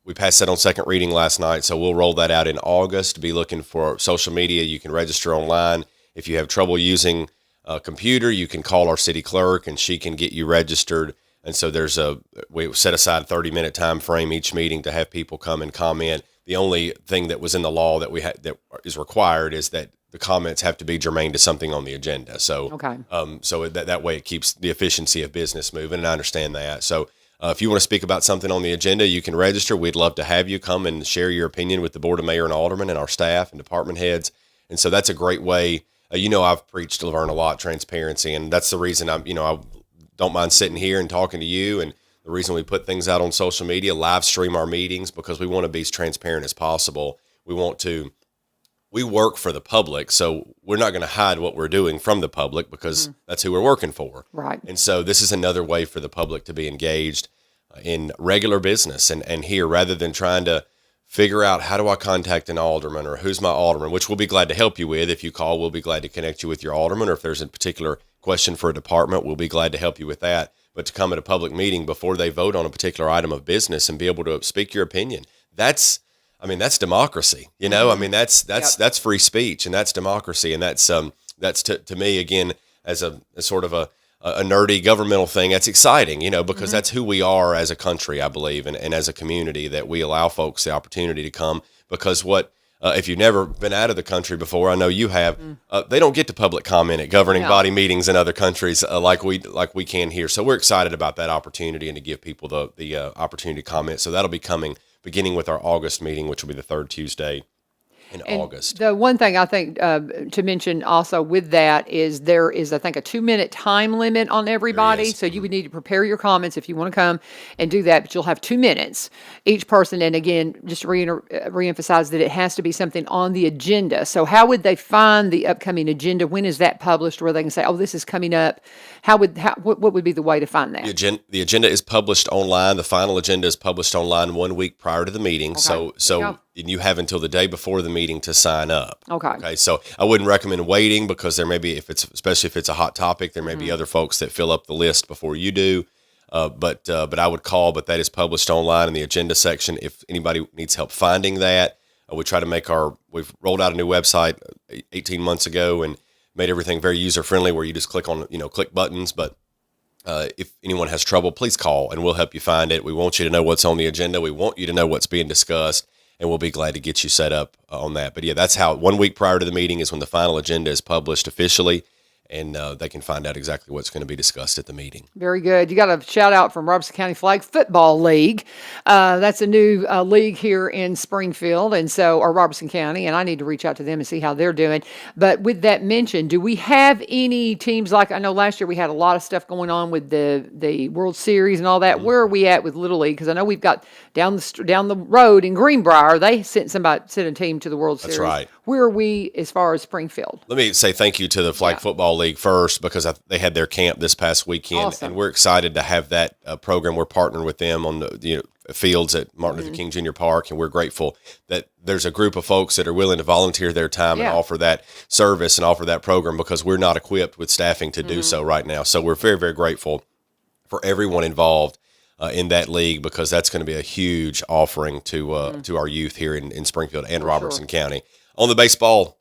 we passed that on second reading last night, so we'll roll that out in August. Be looking for social media. You can register online. If you have trouble using a computer, you can call our city clerk and she can get you registered. And so we set aside a 30-minute time frame each meeting to have people come and comment. The only thing that was in the law that that is required is that the comments have to be germane to something on the agenda. So, so that way it keeps the efficiency of business moving, and I understand that. So if you want to speak about something on the agenda, you can register. We'd love to have you come and share your opinion with the Board of Mayor and Aldermen and our staff and department heads. And so that's a great way. I've preached to Laverne a lot, transparency, and that's the reason I don't mind sitting here and talking to you. And the reason we put things out on social media, live stream our meetings, because we want to be as transparent as possible. We work for the public, so we're not going to hide what we're doing from the public, because that's who we're working for. Right. And so this is another way for the public to be engaged in regular business and here, rather than trying to figure out how do I contact an alderman or who's my alderman, which we'll be glad to help you with. If you call, we'll be glad to connect you with your alderman, or if there's a particular question for a department, we'll be glad to help you with that. But to come at a public meeting before they vote on a particular item of business and be able to speak your opinion, that's democracy. That's free speech, and that's democracy. And that's to me, again, as a sort of a nerdy governmental thing, that's exciting, because that's who we are as a country, I believe, and as a community, that we allow folks the opportunity to come, because if you've never been out of the country before, I know you have, they don't get to public comment at governing body meetings in other countries like we can here. So we're excited about that opportunity and to give people the opportunity to comment. So that'll be coming beginning with our August meeting, which will be the third Tuesday in August. The one thing I think to mention also with that is there is, I think, a 2-minute time limit on everybody. So you would need to prepare your comments if you want to come and do that, but you'll have 2 minutes each person. And again, just to reemphasize that it has to be something on the agenda. So how would they find the upcoming agenda? When is that published, where they can say, oh, this is coming up? What would be the way to find that? The agenda is published online. The final agenda is published online 1 week prior to the meeting. Okay. So you have until the day before the meeting to sign up. Okay. So I wouldn't recommend waiting, because there may be, especially if it's a hot topic, there may be other folks that fill up the list before you do. But I would call. But that is published online in the agenda section. If anybody needs help finding that, we try to we've rolled out a new website 18 months ago and made everything very user friendly, where you just click buttons. But if anyone has trouble, please call and we'll help you find it. We want you to know what's on the agenda. We want you to know what's being discussed, and we'll be glad to get you set up on that. But yeah, that's how 1 week prior to the meeting is when the final agenda is published officially, and they can find out exactly what's going to be discussed at the meeting. Very good. You got a shout out from Robertson County Flag Football League. That's a new league here in Springfield, or Robertson County, and I need to reach out to them and see how they're doing. But with that mentioned, do we have any teams, like I know last year we had a lot of stuff going on with the World Series and all that. Where are we at with Little League? Because I know we've got down the road in Greenbrier, they sent a team to the World Series. That's right. Where are we as far as Springfield? Let me say thank you to the Flag Football League first, because they had their camp this past weekend, and we're excited to have that program. We're partnering with them on the fields at Martin Luther King Jr. Park, and we're grateful that there's a group of folks that are willing to volunteer their time and offer that service and offer that program, because we're not equipped with staffing to do so right now. So we're very, very grateful for everyone involved in that league, because that's going to be a huge offering to our youth here in Springfield and Robertson County. On the baseball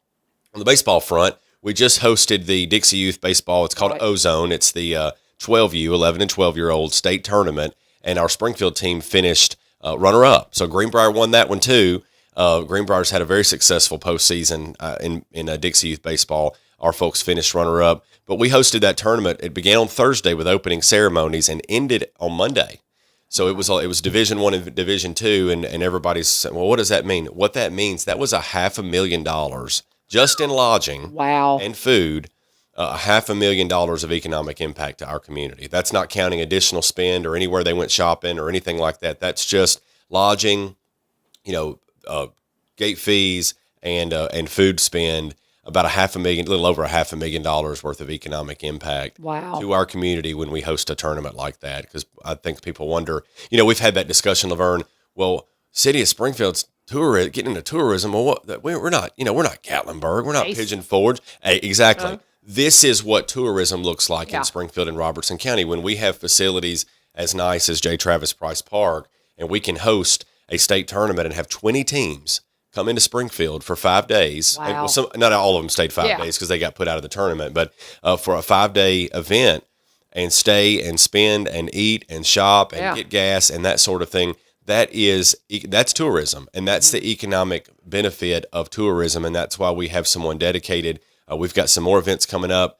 front, we just hosted the Dixie Youth Baseball. It's called Ozone. It's the 12U, 11 and 12-year-old state tournament, and our Springfield team finished runner-up. So Greenbrier won that one too. Greenbrier's had a very successful postseason in Dixie Youth Baseball. Our folks finished runner-up. But we hosted that tournament. It began on Thursday with opening ceremonies and ended on Monday. So it was Division I and Division II, and everybody's saying, well, what does that mean? What that means, that was $500,000 just in lodging and food, $500,000 of economic impact to our community. That's not counting additional spend or anywhere they went shopping or anything like that. That's just lodging, gate fees and food spend. About a little over $500,000 worth of economic impact to our community when we host a tournament like that. Because I think people wonder, we've had that discussion, Laverne. Well, City of Springfield's getting into tourism. Well, we're not Gatlinburg. We're not Pigeon Forge. Hey, exactly. This is what tourism looks like in Springfield and Robertson County when we have facilities as nice as J. Travis Price Park, and we can host a state tournament and have 20 teams come into Springfield for 5 days. Wow. And, not all of them stayed 5 days because they got put out of the tournament, but for a 5-day event and stay and spend and eat and shop and get gas and that sort of thing, that's tourism. And that's the economic benefit of tourism. And that's why we have someone dedicated. We've got some more events coming up,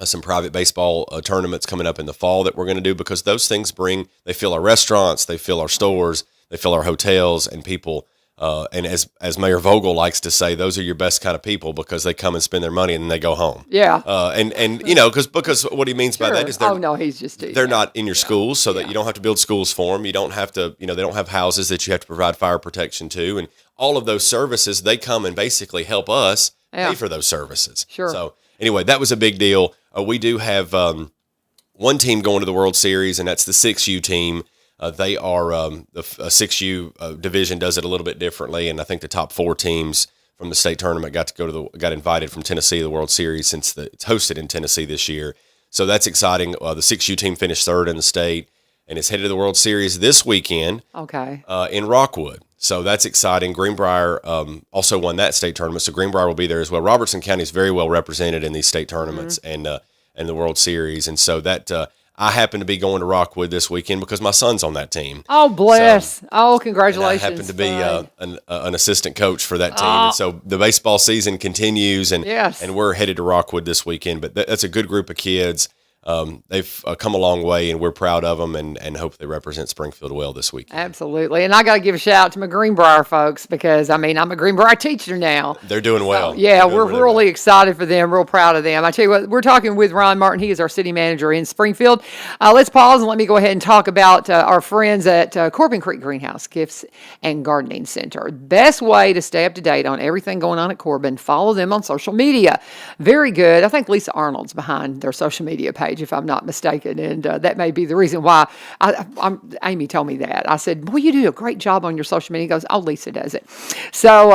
some private baseball tournaments coming up in the fall that we're going to do, because those things they fill our restaurants, they fill our stores, they fill our hotels, and people. And as Mayor Vogel likes to say, those are your best kind of people because they come and spend their money and then they go home. Yeah. And because what he means by that is they're not in your schools, so that you don't have to build schools for them. You don't have to, they don't have houses that you have to provide fire protection to, and all of those services, they come and basically help us pay for those services. Sure. So anyway, that was a big deal. We do have one team going to the World Series, and that's the 6U team. They are the 6U division does it a little bit differently, and I think the top 4 teams from the state tournament got invited from Tennessee to the World Series since it's hosted in Tennessee this year. So that's exciting. The 6U team finished 3rd in the state and is headed to the World Series this weekend. In Rockwood. So that's exciting. Greenbrier also won that state tournament, so Greenbrier will be there as well. Robertson County is very well represented in these state tournaments and the World Series, and so that. I happen to be going to Rockwood this weekend because my son's on that team. Oh, bless. Congratulations. I happen to be an assistant coach for that team. And so the baseball season continues, and we're headed to Rockwood this weekend. But that's a good group of kids. They've come a long way, and we're proud of them and hope they represent Springfield well this week. Absolutely. And I got to give a shout out to my Greenbrier folks because, I'm a Greenbrier teacher now. They're doing well. We're really excited for them, real proud of them. I tell you what, we're talking with Ron Martin. He is our city manager in Springfield. Let's pause and let me go ahead and talk about our friends at Corbin Creek Greenhouse Gifts and Gardening Center. Best way to stay up to date on everything going on at Corbin, follow them on social media. Very good. I think Lisa Arnold's behind their social media page, if I'm not mistaken, and that may be the reason why Amy told me that. I said, boy, you do a great job on your social media. He goes, oh, Lisa does it. So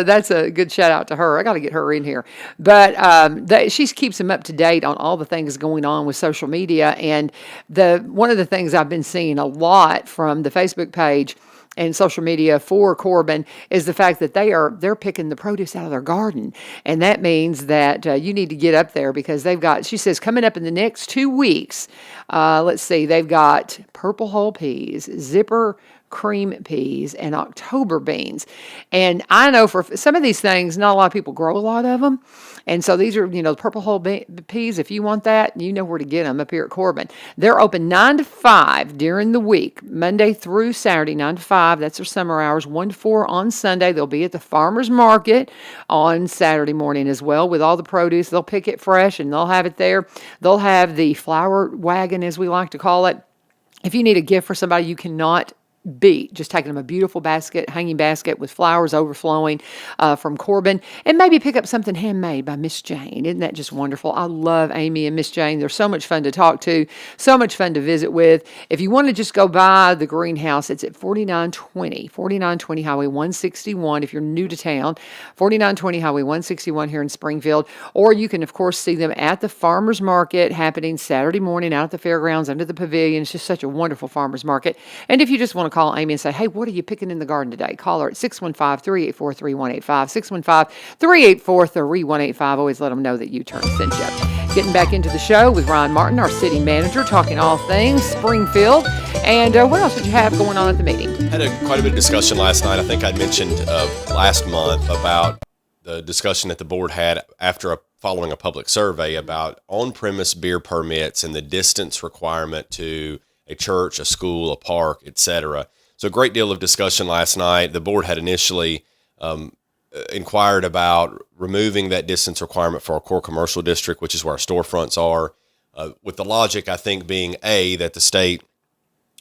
that's a good shout out to her. I got to get her in here. But she keeps them up to date on all the things going on with social media. And one of the things I've been seeing a lot from the Facebook page and social media for Corbin is the fact that they're picking the produce out of their garden. And that means that you need to get up there because she says, coming up in the next 2 weeks, let's see, they've got purple hull peas, zipper cream peas, and October beans. And I know for some of these things, not a lot of people grow a lot of them. And so these are, purple hull peas. If you want that, you know where to get them up here at Corbin. They're open 9 to 5 during the week, Monday through Saturday, 9 to 5. That's their summer hours, 1 to 4 on Sunday. They'll be at the farmer's market on Saturday morning as well with all the produce. They'll pick it fresh and they'll have it there. They'll have the flower wagon, as we like to call it. If you need a gift for somebody you cannot beat just taking them a beautiful hanging basket with flowers overflowing from Corbin, and maybe pick up something handmade by Miss Jane. Isn't that just wonderful? I love Amy and Miss Jane. They're so much fun to talk to, so much fun to visit with. If you want to just go by the greenhouse, it's at 4920 Highway 161 if you're new to town, 4920 Highway 161 here in Springfield. Or you can, of course, see them at the farmer's market happening Saturday morning out at the fairgrounds under the pavilion. It's just such a wonderful farmer's market. And if you just want to call Amy and say, hey, what are you picking in the garden today? Call her at 615-384-3185, 615-384-3185. Always let them know that U-Turn sent you. getting back into the show with Ryan Martin, our city manager, talking all things Springfield. And what else did you have going on at the meeting? Had quite a bit of discussion last night. I think I mentioned last month about the discussion that the board had after following a public survey about on-premise beer permits and the distance requirement to a church, a school, a park, etc. So a great deal of discussion last night. The board had initially inquired about removing that distance requirement for our core commercial district, which is where our storefronts are, with the logic, I think, being that the state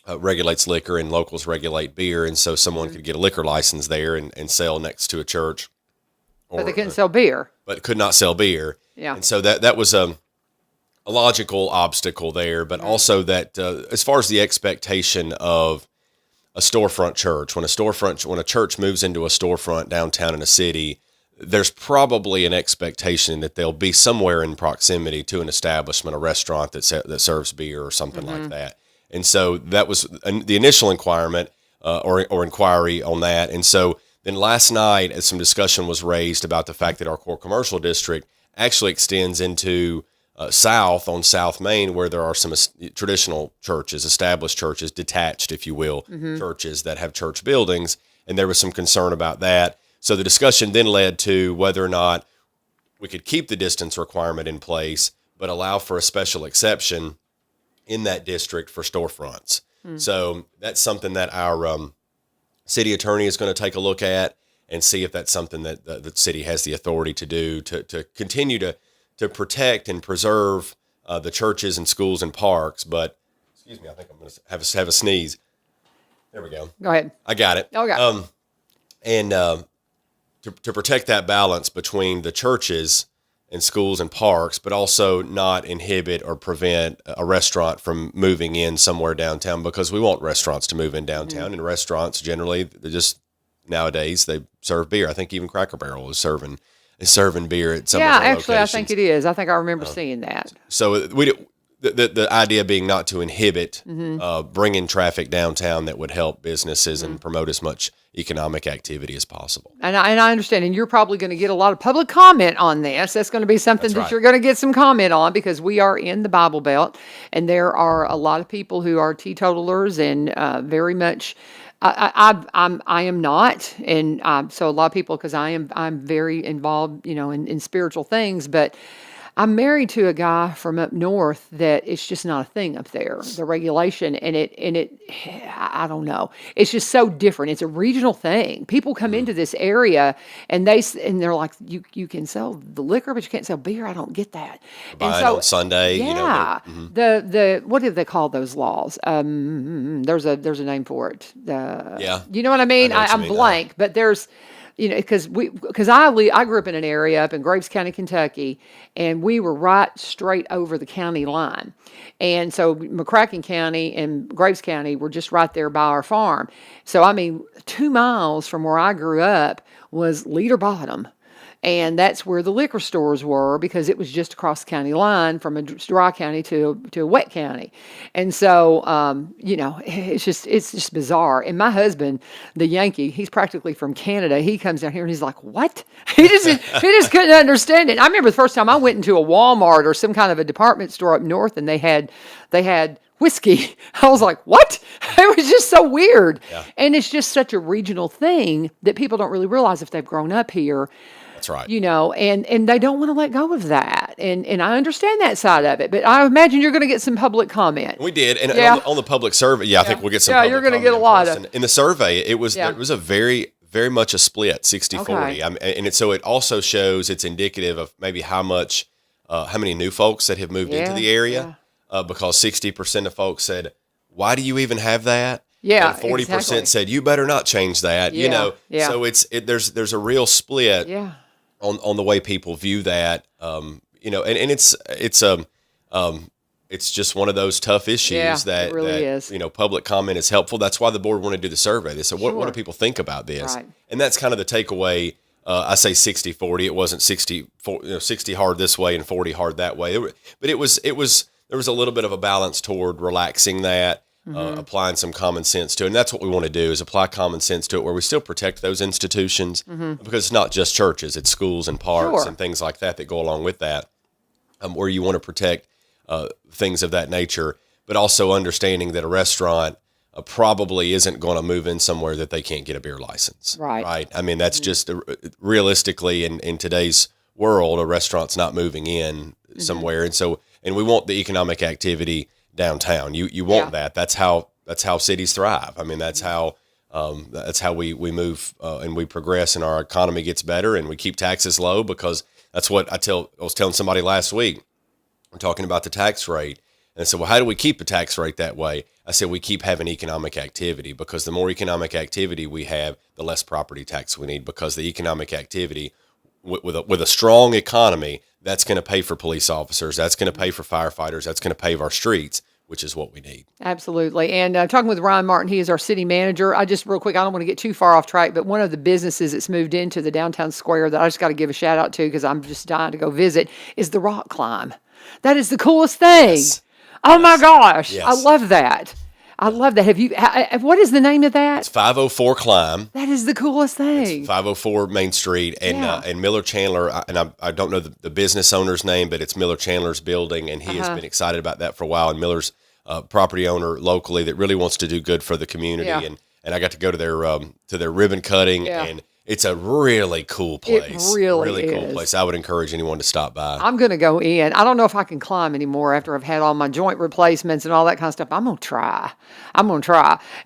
regulates liquor and locals regulate beer, and so someone could get a liquor license there and sell next to a church. But they couldn't sell beer. But could not sell beer. Yeah. And so that was a logical obstacle there, but also that as far as the expectation of a storefront church, when a church moves into a storefront downtown in a city, there's probably an expectation that they'll be somewhere in proximity to an establishment, a restaurant that serves beer or something like that. And so that was the initial inquiry on that. And so then last night, as some discussion was raised about the fact that our core commercial district actually extends into south on South Main, where there are some traditional churches, established churches, detached, if you will, churches that have church buildings, and there was some concern about that. So the discussion then led to whether or not we could keep the distance requirement in place, but allow for a special exception in that district for storefronts. So that's something that our city attorney is going to take a look at and see if that's something that the city has the authority to do to continue to protect and preserve the churches and schools and parks. But, excuse me, I think I'm going to have a sneeze. There we go. Go ahead. I got it. Okay. And to protect that balance between the churches and schools and parks, but also not inhibit or prevent a restaurant from moving in somewhere downtown, because we want restaurants to move in downtown, and restaurants generally, nowadays, they serve beer. I think even Cracker Barrel is serving beer at some of their locations. I think it is. I think I remember seeing that. So the idea being not to inhibit bringing traffic downtown that would help businesses and promote as much economic activity as possible. And I understand, and you're probably going to get a lot of public comment on this. That's going to be something that you're going to get some comment on, because we are in the Bible Belt, and there are a lot of people who are teetotalers and very much. I am not, and so a lot of people, because I'm very involved, in spiritual things, but I'm married to a guy from up north that it's just not a thing up there, the regulation, and it I don't know. It's just so different. It's a regional thing. People come into this area and they're like, you can sell the liquor, but you can't sell beer. I don't get that. Buy it on Sunday. Yeah. The what do they call those laws? There's a name for it. You know what I mean? I'm blank, but there's. Because I grew up in an area up in Graves County, Kentucky, and we were right straight over the county line. And so McCracken County and Graves County were just right there by our farm. So, 2 miles from where I grew up was Leader Bottom. And that's where the liquor stores were, because it was just across the county line from a dry county to a wet county. And so, it's just bizarre. And my husband, the Yankee, he's practically from Canada. He comes down here and he's like, what? He just couldn't understand it. I remember the first time I went into a Walmart or some kind of a department store up north, and they had whiskey. I was like, what? It was just so weird. Yeah. And it's just such a regional thing that people don't really realize if they've grown up here. That's right. And they don't want to let go of that. And I understand that side of it, but I imagine you're going to get some public comment. We did. And on the public survey, I think we'll get some public you're going to get a lot of. In the survey, it was a very, very much a split, 60-40. Okay. So it also shows, it's indicative of maybe how many new folks that have moved into the area, because 60% of folks said, why do you even have that? Yeah, and 40% said, you better not change that. So there's a real split on the way people view that. And it's just one of those tough issues that really is. Public comment is helpful. That's why the board wanted to do the survey. They said, what do people think about this? Right. And that's kind of the takeaway. I say 60-40. It wasn't 60 hard this way and 40 hard that way. But there was a little bit of a balance toward relaxing that. Applying some common sense to it. And that's what we want to do, is apply common sense to it, where we still protect those institutions, because it's not just churches, it's schools and parks and things like that go along with that. where you want to protect things of that nature, but also understanding that a restaurant probably isn't going to move in somewhere that they can't get a beer license. Right. I mean, that's just realistically in today's world, a restaurant's not moving in somewhere. And we want the economic activity downtown. You want that. That's how cities thrive. I mean, that's how we move and we progress, and our economy gets better, and we keep taxes low, because that's what I was telling somebody last week. We're talking about the tax rate. And I said, well, how do we keep the tax rate that way? I said, we keep having economic activity, because the more economic activity we have, the less property tax we need, because the economic activity with a strong economy, that's going to pay for police officers, that's going to pay for firefighters, that's going to pave our streets, which is what we need. Absolutely. And talking with Ryan Martin, he is our city manager. Real quick, I don't want to get too far off track, but one of the businesses that's moved into the downtown square that I just got to give a shout out to, because I'm just dying to go visit, is the rock climb. That is the coolest thing. Yes. Oh my gosh. Yes. I love that. What is the name of that? It's 504 Climb. That is the coolest thing. It's 504 Main Street, and Miller Chandler, and I don't know the business owner's name, but it's Miller Chandler's building, and he has been excited about that for a while. And Miller's property owner locally that really wants to do good for the community, and I got to go to their ribbon cutting, and it's a really cool place. It really is. Cool place. I would encourage anyone to stop by. I'm going to go in. I don't know if I can climb anymore after I've had all my joint replacements and all that kind of stuff. I'm going to try.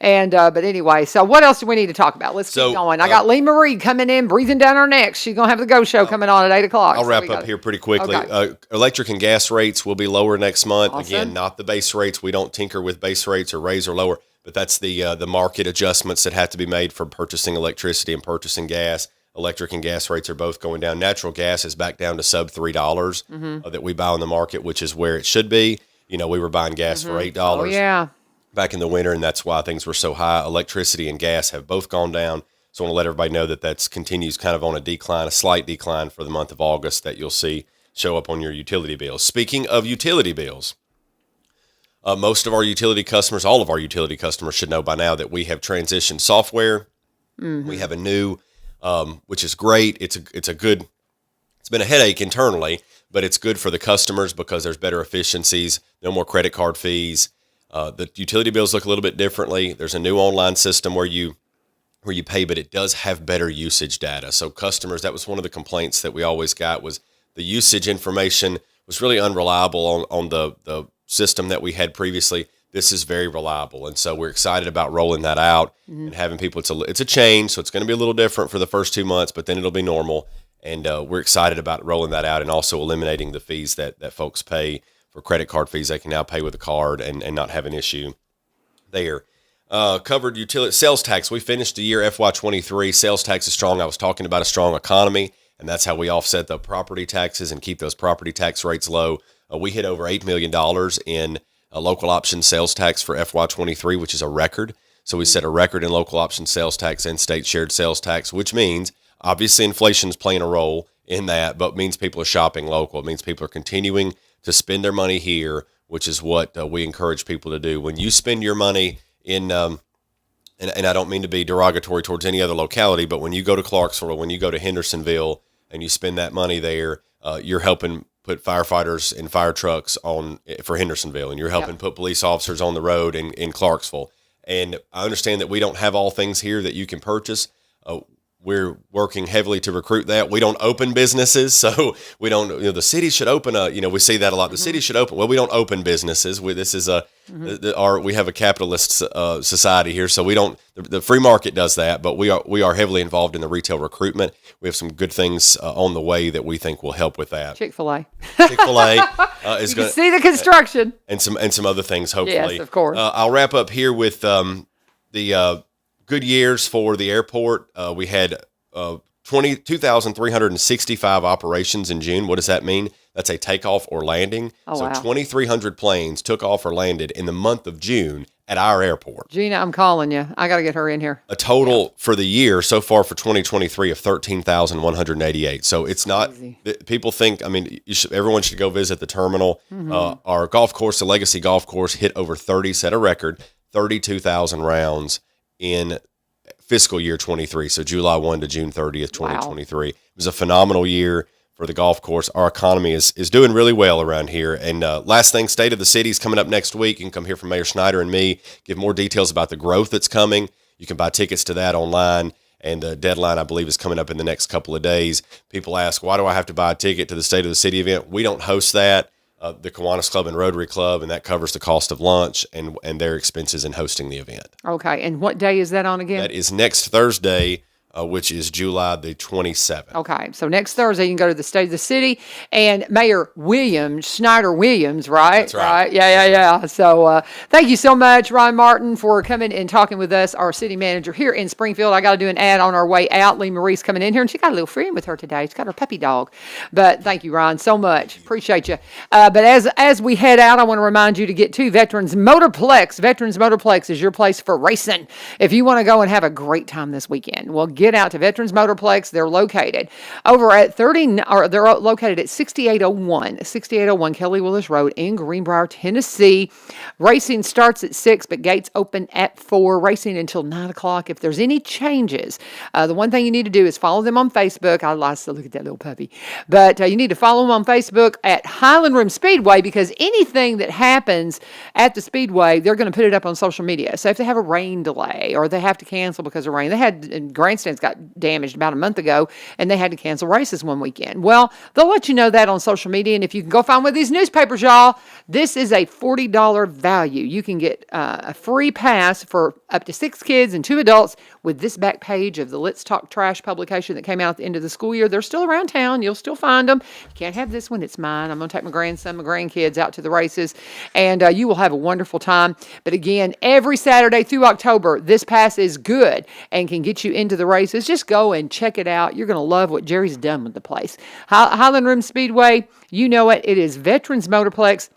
And, but anyway, so what else do we need to talk about? Let's keep going. I got Lee Marie coming in, breathing down our necks. She's going to have the Go Show coming on at 8 o'clock. I'll wrap up here pretty quickly. Okay. Electric and gas rates will be lower next month. Awesome. Again, not the base rates. We don't tinker with base rates or raise or lower. But that's the market adjustments that have to be made for purchasing electricity and purchasing gas. Electric and gas rates are both going down. Natural gas is back down to sub $3 that we buy on the market, which is where it should be. You know, we were buying gas for $8 back in the winter, and that's why things were so high. Electricity and gas have both gone down. So I want to let everybody know that continues kind of on a decline, a slight decline for the month of August that you'll see show up on your utility bills. Speaking of utility bills, most of our utility customers, all of our utility customers should know by now that we have transitioned software. We have a new, which is great. It's been a headache internally, but it's good for the customers because there's better efficiencies, no more credit card fees. The utility bills look a little bit differently. There's a new online system where you pay, but it does have better usage data. So customers, that was one of the complaints that we always got, was the usage information was really unreliable on the system that we had previously. This is very reliable, and so we're excited about rolling that out and having people. It's a change, so it's going to be a little different for the first 2 months, but then it'll be normal. And we're excited about rolling that out, and also eliminating the fees that folks pay for credit card fees. They can now pay with a card and not have an issue there. Covered utility sales tax. We finished the year FY23. Sales tax is strong. I was talking about a strong economy, and that's how we offset the property taxes and keep those property tax rates low. We hit over $8 million in local option sales tax for FY23, which is a record. So we set a record in local option sales tax and state shared sales tax, which means obviously inflation is playing a role in that, but means people are shopping local. It means people are continuing to spend their money here, which is what we encourage people to do. When you spend your money in, and I don't mean to be derogatory towards any other locality, but when you go to Clarksville or when you go to Hendersonville and you spend that money there, you're helping put firefighters and fire trucks on for Hendersonville, and you're helping put police officers on the road in Clarksville. And I understand that we don't have all things here that you can purchase. We're working heavily to recruit that. We don't open businesses, so we don't. The city should open we see that a lot. The city should open. Well, we don't open businesses. This is we have a capitalist society here, so we don't. The free market does that, but we are heavily involved in the retail recruitment. We have some good things on the way that we think will help with that. Chick-fil-A is going to see the construction and some other things. Hopefully, yes, of course. I'll wrap up here with the good years for the airport. We had 2,365 operations in June. What does that mean? That's a takeoff or landing. Oh, wow. 2,300 planes took off or landed in the month of June at our airport. Gina, I'm calling you. I got to get her in here. A total for the year so far for 2023 of 13,188. So it's not, people think, everyone should go visit the terminal. Our golf course, the Legacy Golf Course, hit over 30, set a record, 32,000 rounds in fiscal year 23. So July 1 to June 30th, 2023. Wow. It was a phenomenal year for the golf course. Our economy is doing really well around here. And last thing, State of the City is coming up next week. You can come hear from Mayor Schneider and me, give more details about the growth that's coming. You can buy tickets to that online. And the deadline, I believe, is coming up in the next couple of days. People ask, why do I have to buy a ticket to the State of the City event? We don't host that. The Kiwanis Club and Rotary Club, and that covers the cost of lunch and their expenses in hosting the event. Okay, and what day is that on again? That is next Thursday, which is July the 27th. Okay, so next Thursday you can go to the State of the City, and Mayor Schneider Williams, right? That's right. Yeah. So thank you so much, Ron Martin, for coming and talking with us, our city manager here in Springfield. I got to do an ad on our way out. Lee Marie's coming in here, and she got a little friend with her today. She's got her puppy dog. But thank you, Ron, so much. Appreciate you. But as we head out, I want to remind you to get to Veterans Motorplex. Veterans Motorplex is your place for racing. If you want to go and have a great time this weekend, well, get out to Veterans Motorplex. They're located over at they're located at 6801 Kelly Willis Road in Greenbrier, Tennessee. Racing starts at 6, but gates open at 4. Racing until 9 o'clock. If there's any changes, the one thing you need to do is follow them on Facebook. I like to look at that little puppy, but you need to follow them on Facebook at Highland Rim Speedway, because anything that happens at the Speedway, they're going to put it up on social media. So if they have a rain delay or they have to cancel because of rain, they had grandstands got damaged about a month ago, and they had to cancel races one weekend. Well, they'll let you know that on social media, and if you can go find one of these newspapers, y'all, this is a $40 value. You can get a free pass for up to 6 kids and 2 adults with this back page of the Let's Talk Trash publication that came out at the end of the school year. They're still around town. You'll still find them. You can't have this one. It's mine. I'm going to take my grandson, my grandkids out to the races, and you will have a wonderful time. But again, every Saturday through October, this pass is good and can get you into the races. Just go and check it out. You're going to love what Jerry's done with the place. Highland Rim Speedway, you know it. It is Veterans Motorplex.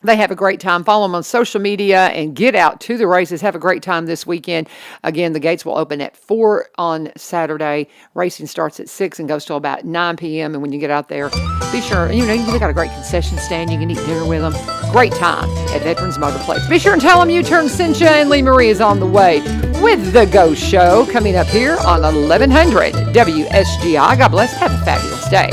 They have a great time. Follow them on social media and get out to the races. Have a great time this weekend. Again, the gates will open at 4 on Saturday. Racing starts at 6 and goes till about 9 p.m. And when you get out there, be sure, they got a great concession stand. You can eat dinner with them. Great time at Veterans Motorplex. Be sure and tell them you turned Cincha, and Lee Marie is on the way with The Ghost Show coming up here on 1100 WSGI. God bless. Have a fabulous day.